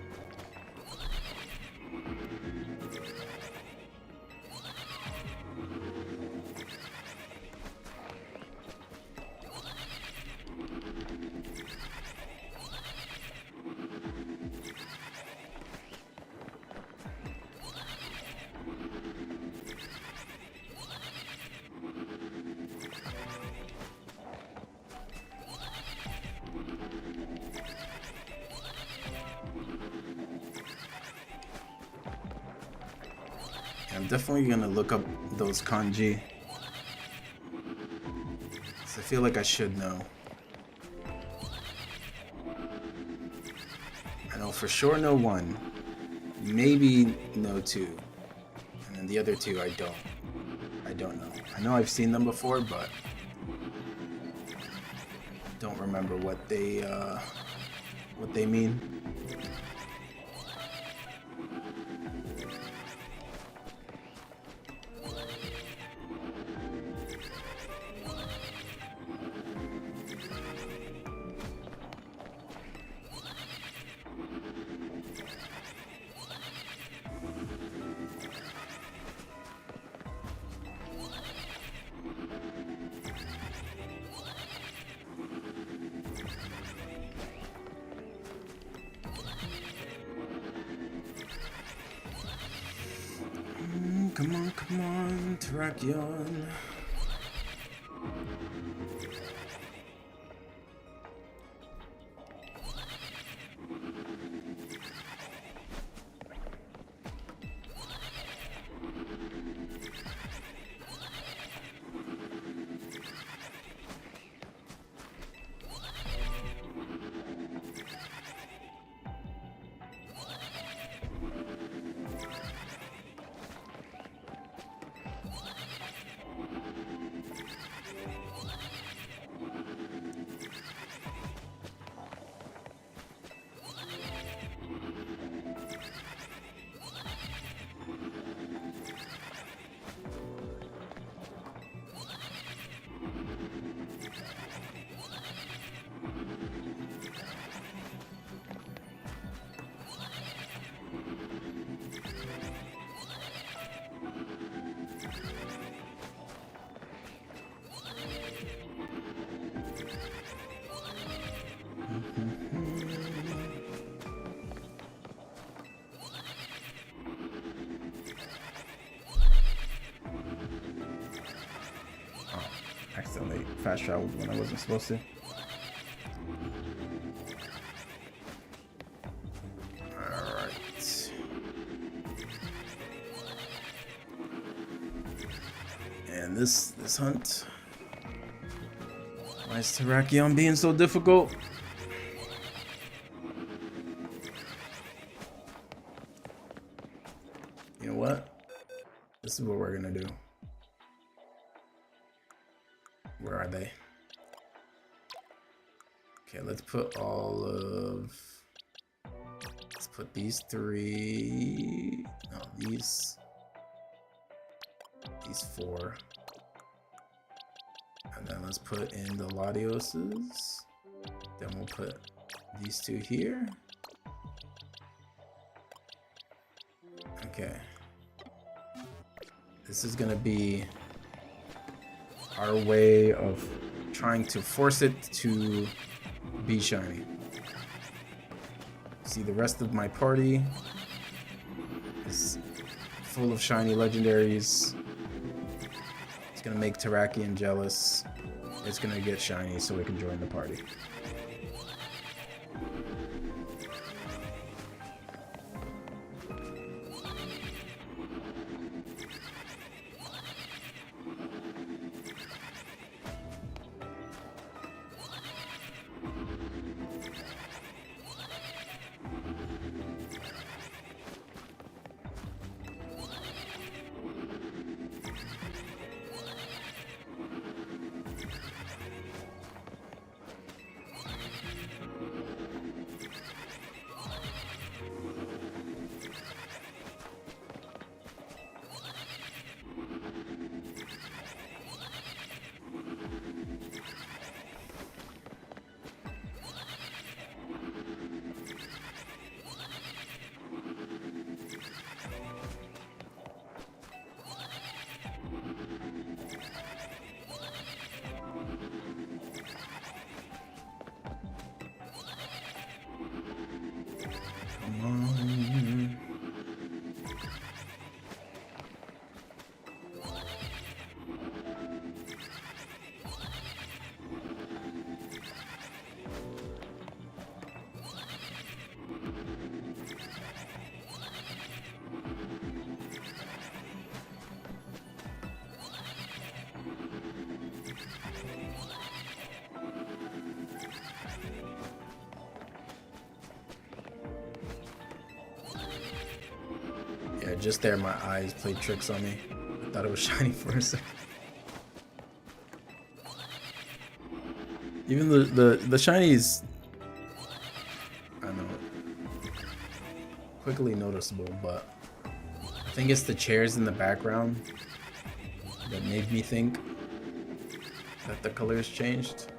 I'm definitely gonna look up those kanji. I feel like I should know. I know for sure know one, maybe know two, and then the other two I don't know. I know I've seen them before, but don't remember what they mean. Come on, Terrakion. Accidentally fast traveled when I wasn't supposed to. Alright. And this hunt. Why is Terrakion being so difficult? You know what? This is what we're gonna do. Where are they? Okay, let's put let's put these three, no, these four. And then let's put in the Latioses. Then we'll put these two here. Okay. This is gonna be our way of trying to force it to be shiny. See, the rest of my party is full of shiny legendaries. It's gonna make Terrakion jealous. It's gonna get shiny so we can join the party. just there, my eyes played tricks on me. I thought it was shiny for a second. Even the shinies, I don't know, quickly noticeable, but I think it's the chairs in the background that made me think that the color has changed.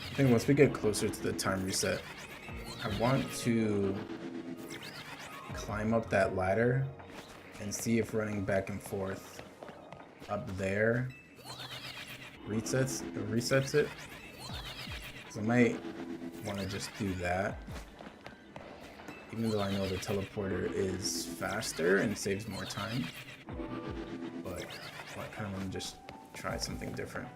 I think once we get closer to the time reset, I want to climb up that ladder and see if running back and forth up there resets it. So I might want to just do that, even though I know the teleporter is faster and saves more time. But I kind of want to just try something different.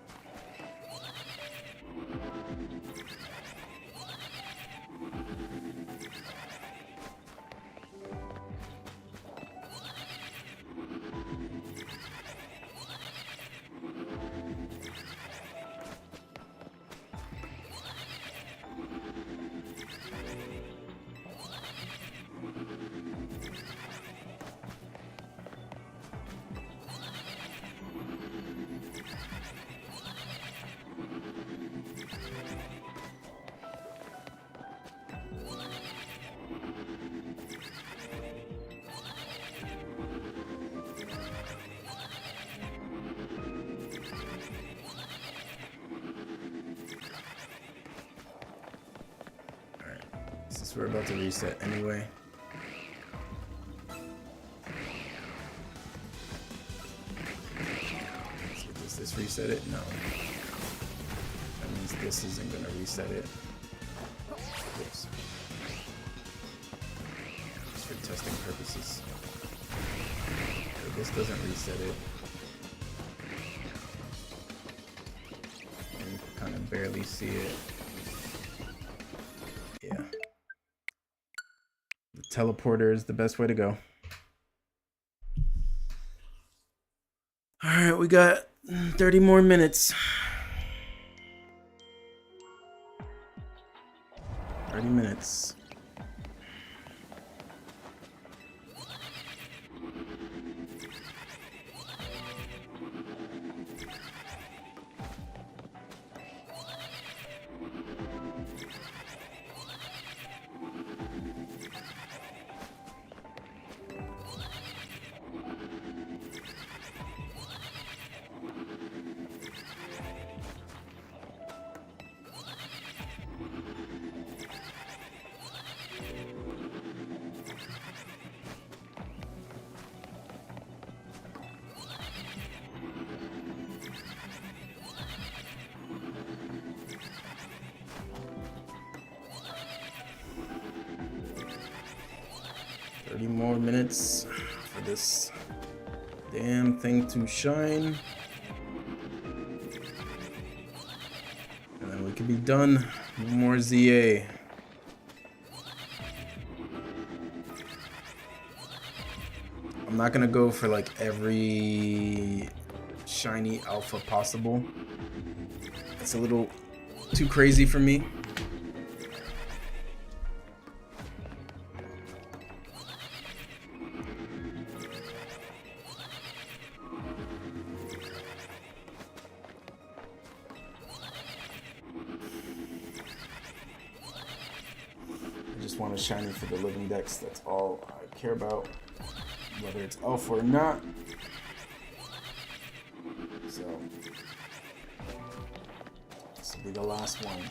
We're about to reset anyway. So does this reset it? No. That means this isn't gonna reset it. Oops. Just for testing purposes. So this doesn't reset it. And you can kind of barely see it. Yeah. Teleporter is the best way to go. All right, we got 30 more minutes. 30 minutes. More minutes for this damn thing to shine, and then we can be done. No more ZA. I'm not gonna go for like every shiny alpha possible. It's a little too crazy for me. I just want a shiny for the living dex. That's all I care about, whether it's alpha or not. So this will be the last one.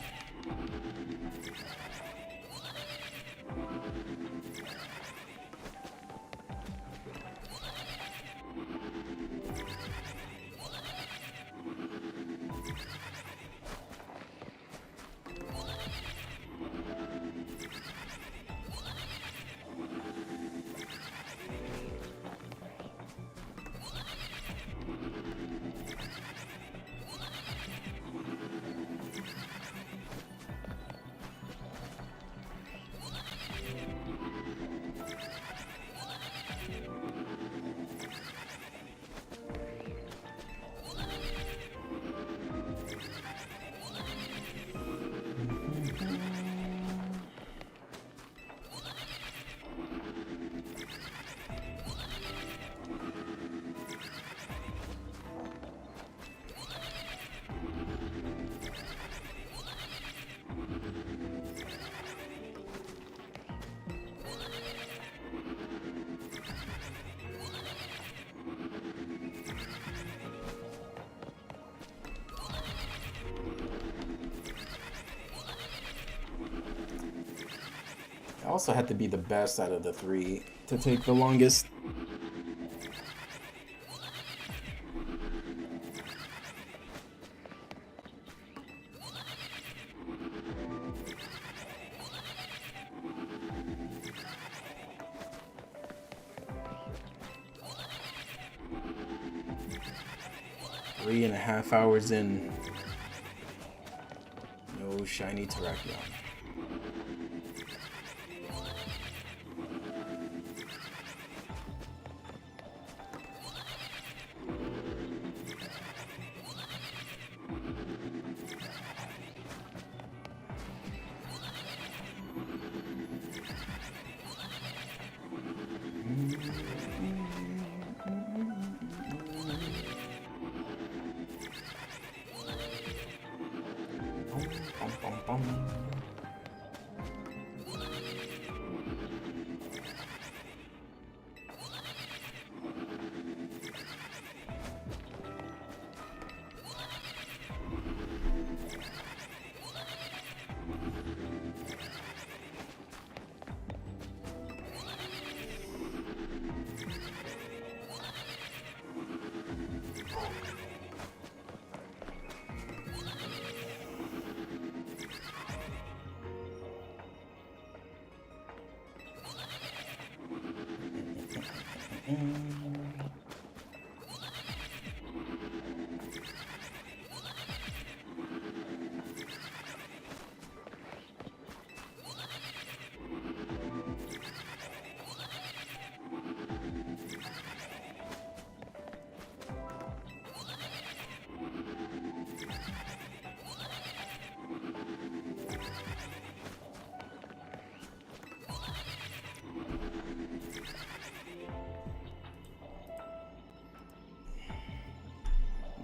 I also had to be the best out of the three to take the longest. Three and a half hours in. No shiny Terrakion.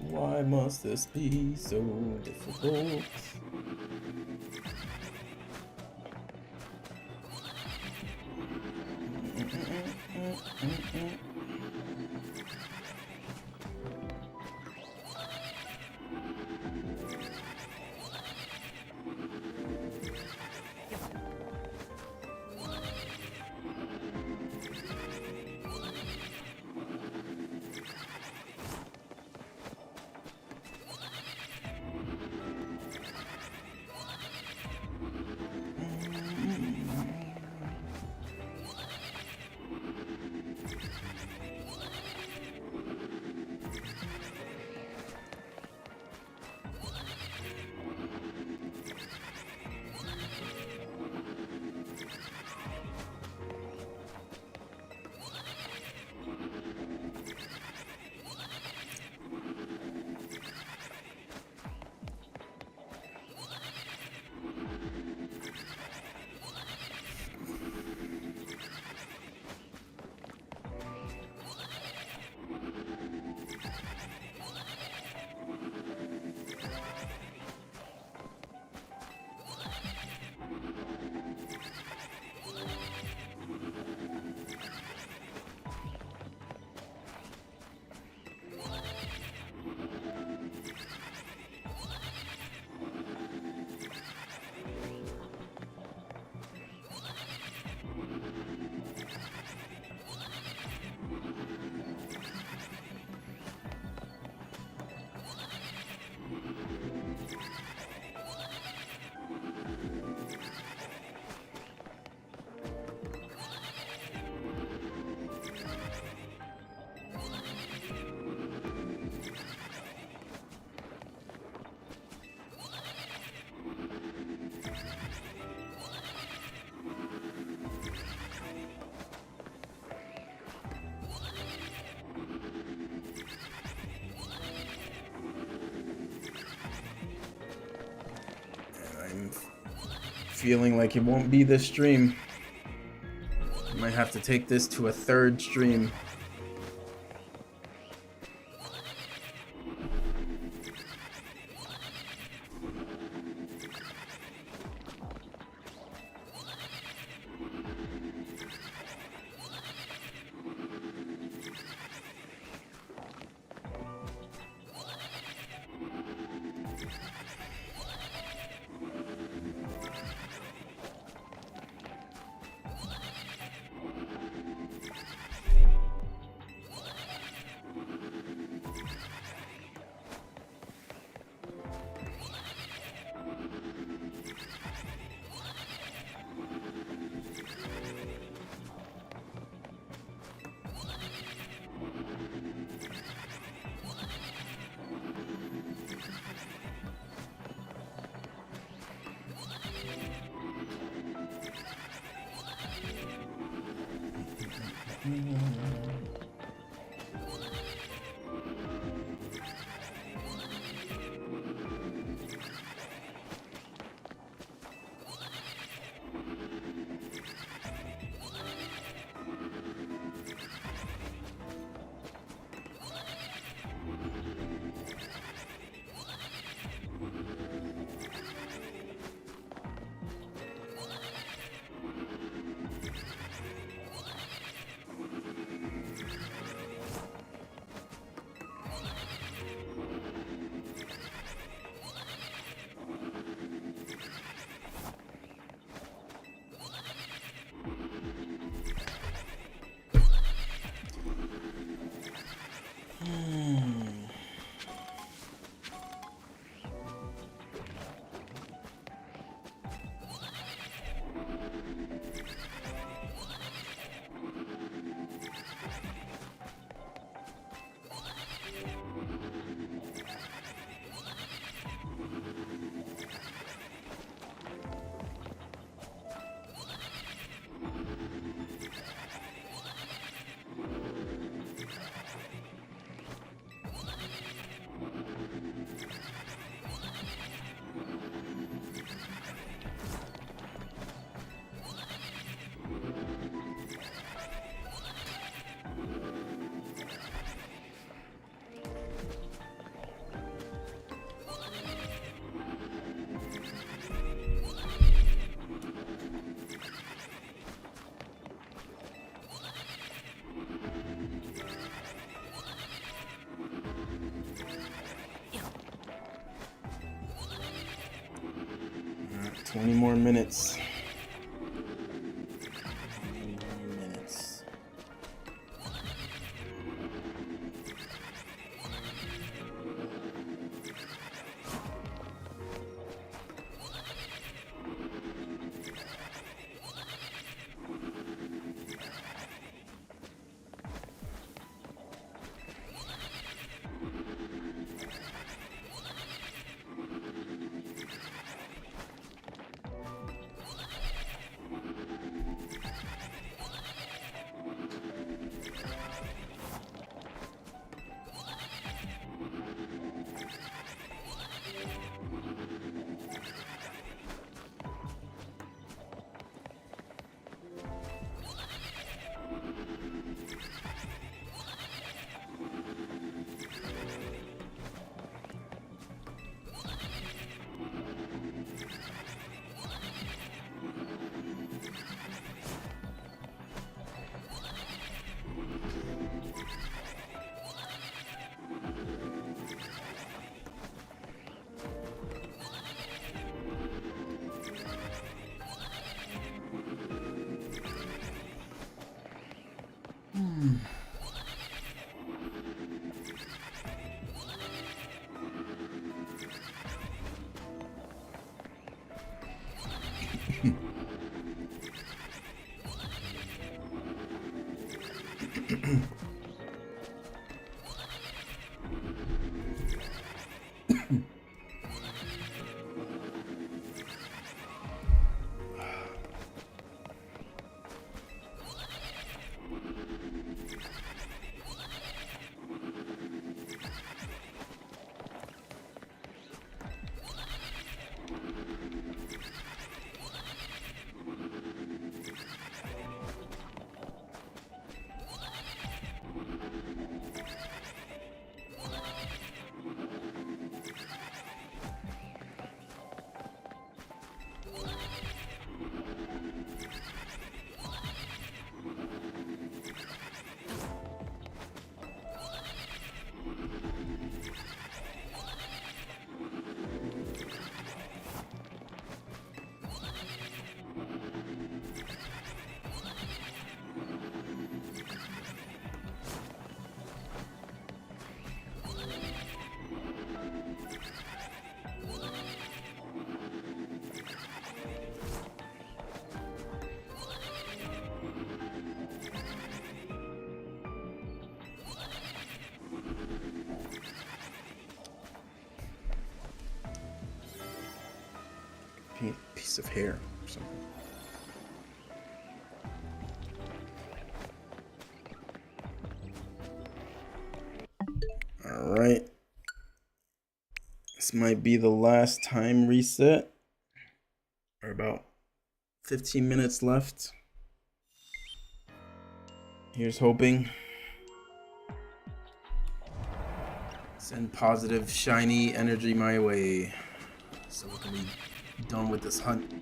Why must this be so difficult? feeling like it won't be this stream. I might have to take this to a third stream. All right, 20 more minutes. 20 more minutes. paint a piece of hair or something. Alright. This might be the last time reset. Or about 15 minutes left. Here's hoping. Send positive, shiny energy my way. So we can be done with this hunt.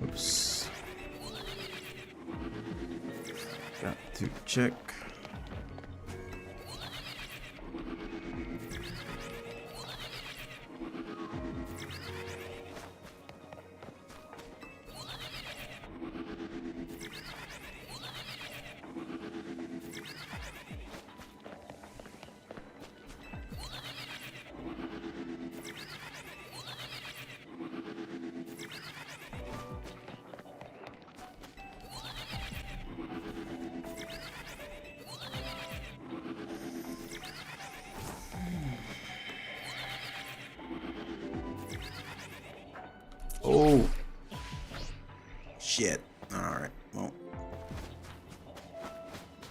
Oops. Got to check. Oh, shit. Alright, well,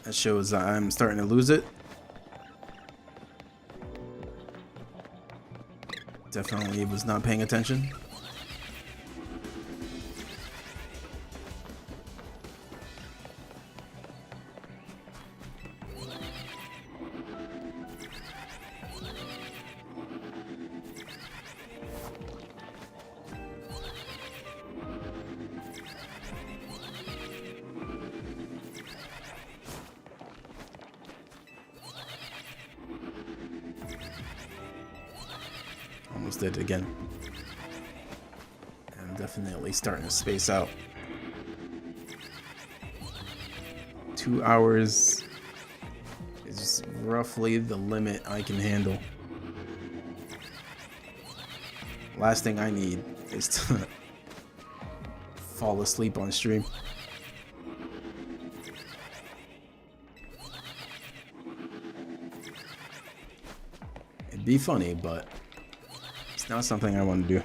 that shows I'm starting to lose it. Definitely was not paying attention. Almost did it again. I'm definitely starting to space out. 2 hours is roughly the limit I can handle. Last thing I need is to fall asleep on stream. It'd be funny, but it's not something I want to do.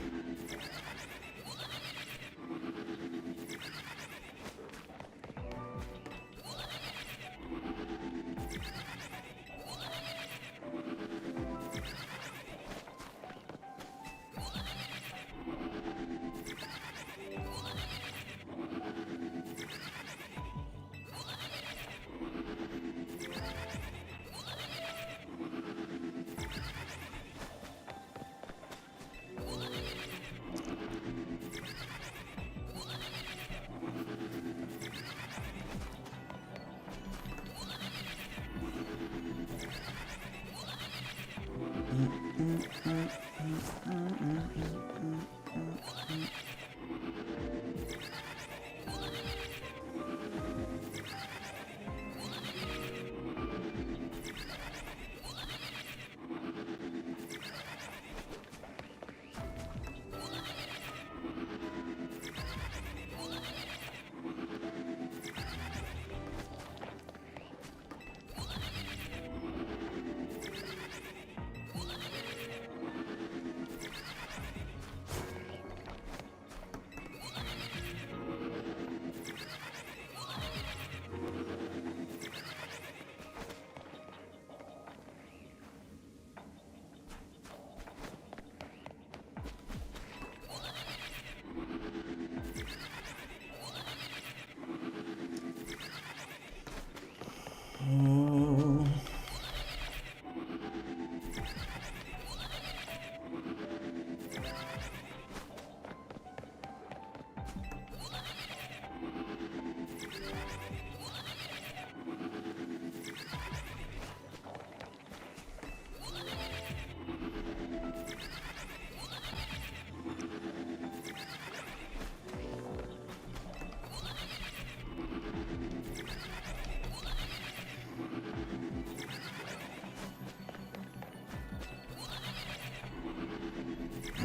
Oh.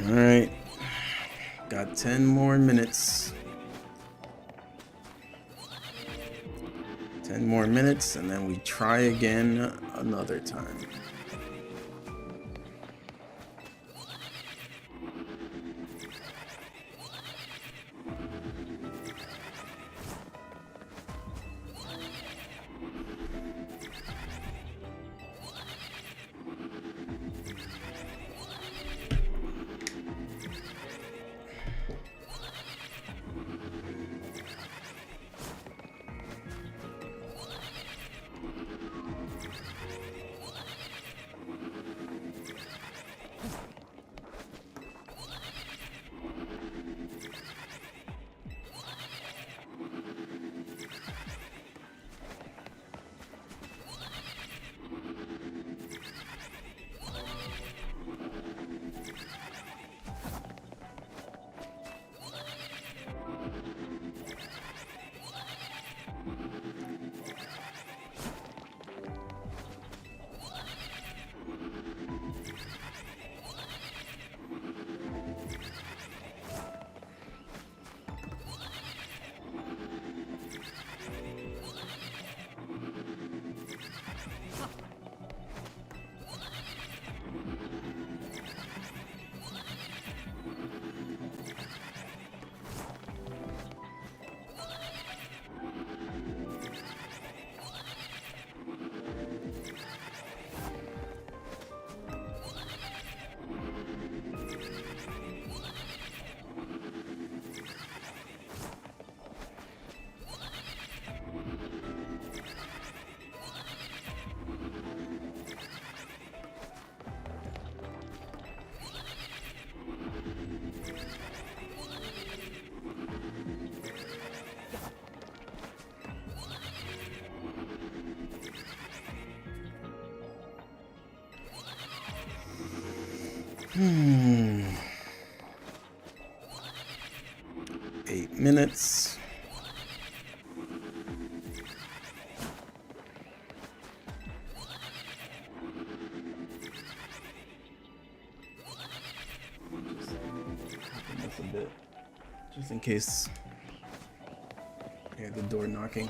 Alright, got 10 more minutes. 10 more minutes, and then we try again another time. Hmm. 8 minutes. Just a bit, just in case I hear the door knocking.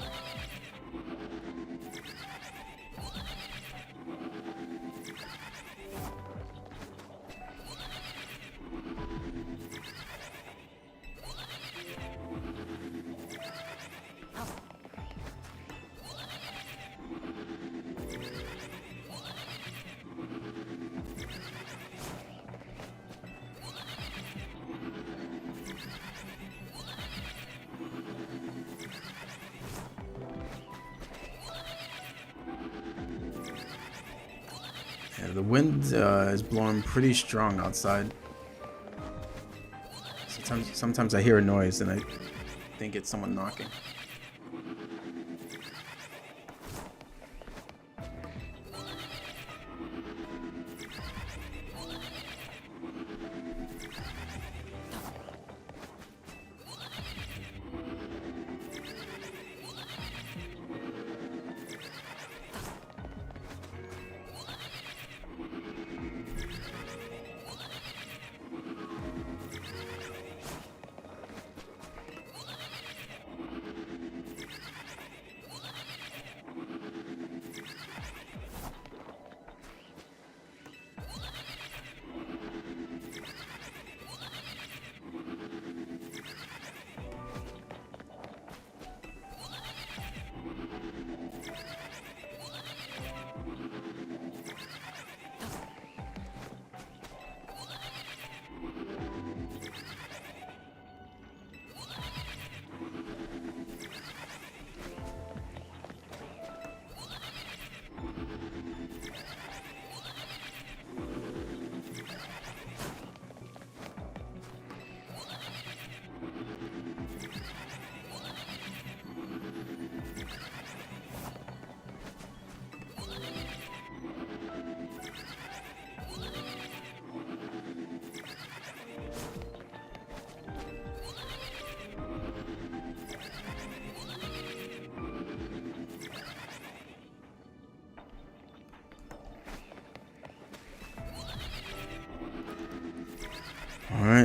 Yeah, the wind is blowing pretty strong outside. Sometimes I hear a noise and I think it's someone knocking.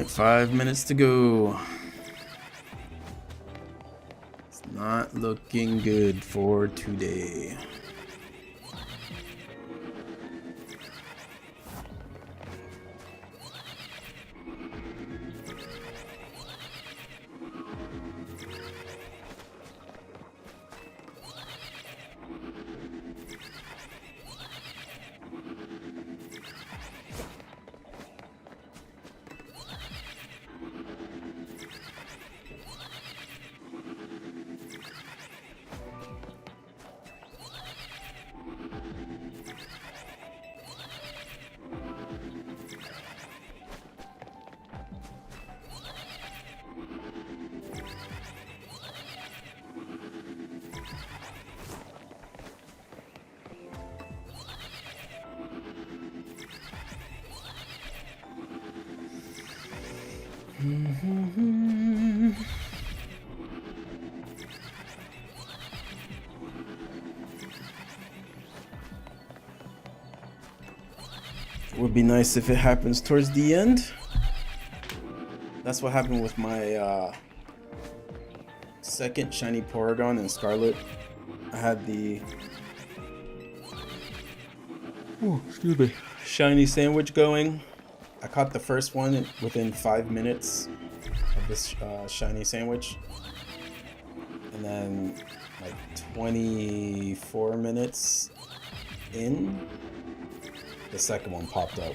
Alright, 5 minutes to go. It's not looking good for today. Would be nice if it happens towards the end. That's what happened with my second shiny Porygon in Scarlet. I had the shiny sandwich going. I caught the first one within 5 minutes of this shiny sandwich, and then like 24 minutes in, the second one popped up.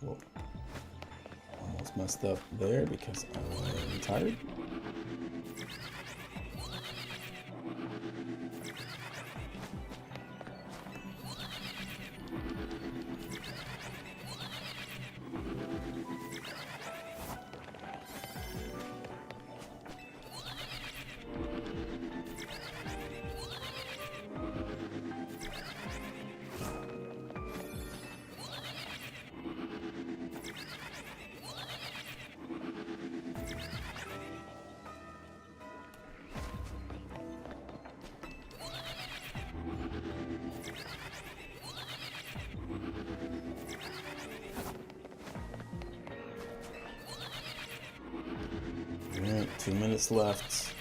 Whoa. Almost messed up there because I'm tired. Alright, 2 minutes left.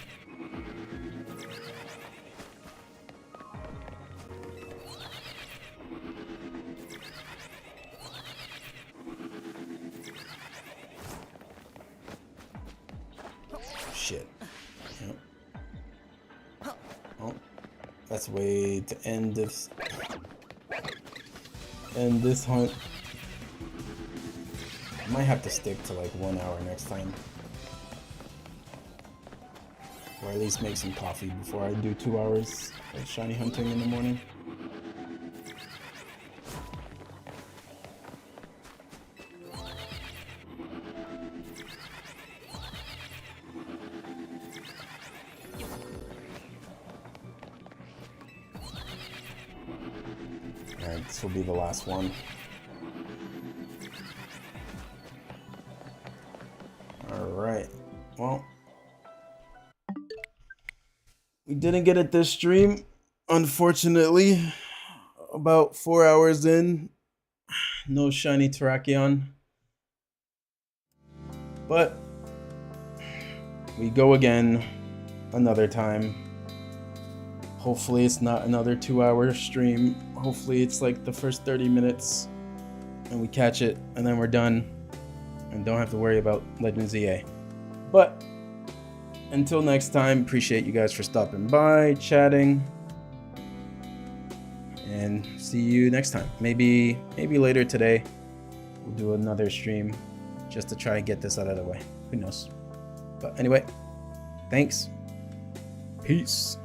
Shit. Yep. Oh, that's a way to end this hunt. I might have to stick to like 1 hour next time. Or at least make some coffee before I do 2 hours of shiny hunting in the morning. Alright, this will be the last one. Alright, well, we didn't get it this stream, unfortunately. About 4 hours in, no shiny Terrakion. But we go again another time. Hopefully it's not another 2 hour stream. Hopefully it's like the first 30 minutes and we catch it and then we're done and don't have to worry about Legends EA. But until next time, appreciate you guys for stopping by, chatting, and see you next time. Maybe later today we'll do another stream just to try and get this out of the way. Who knows? But anyway, thanks. Peace.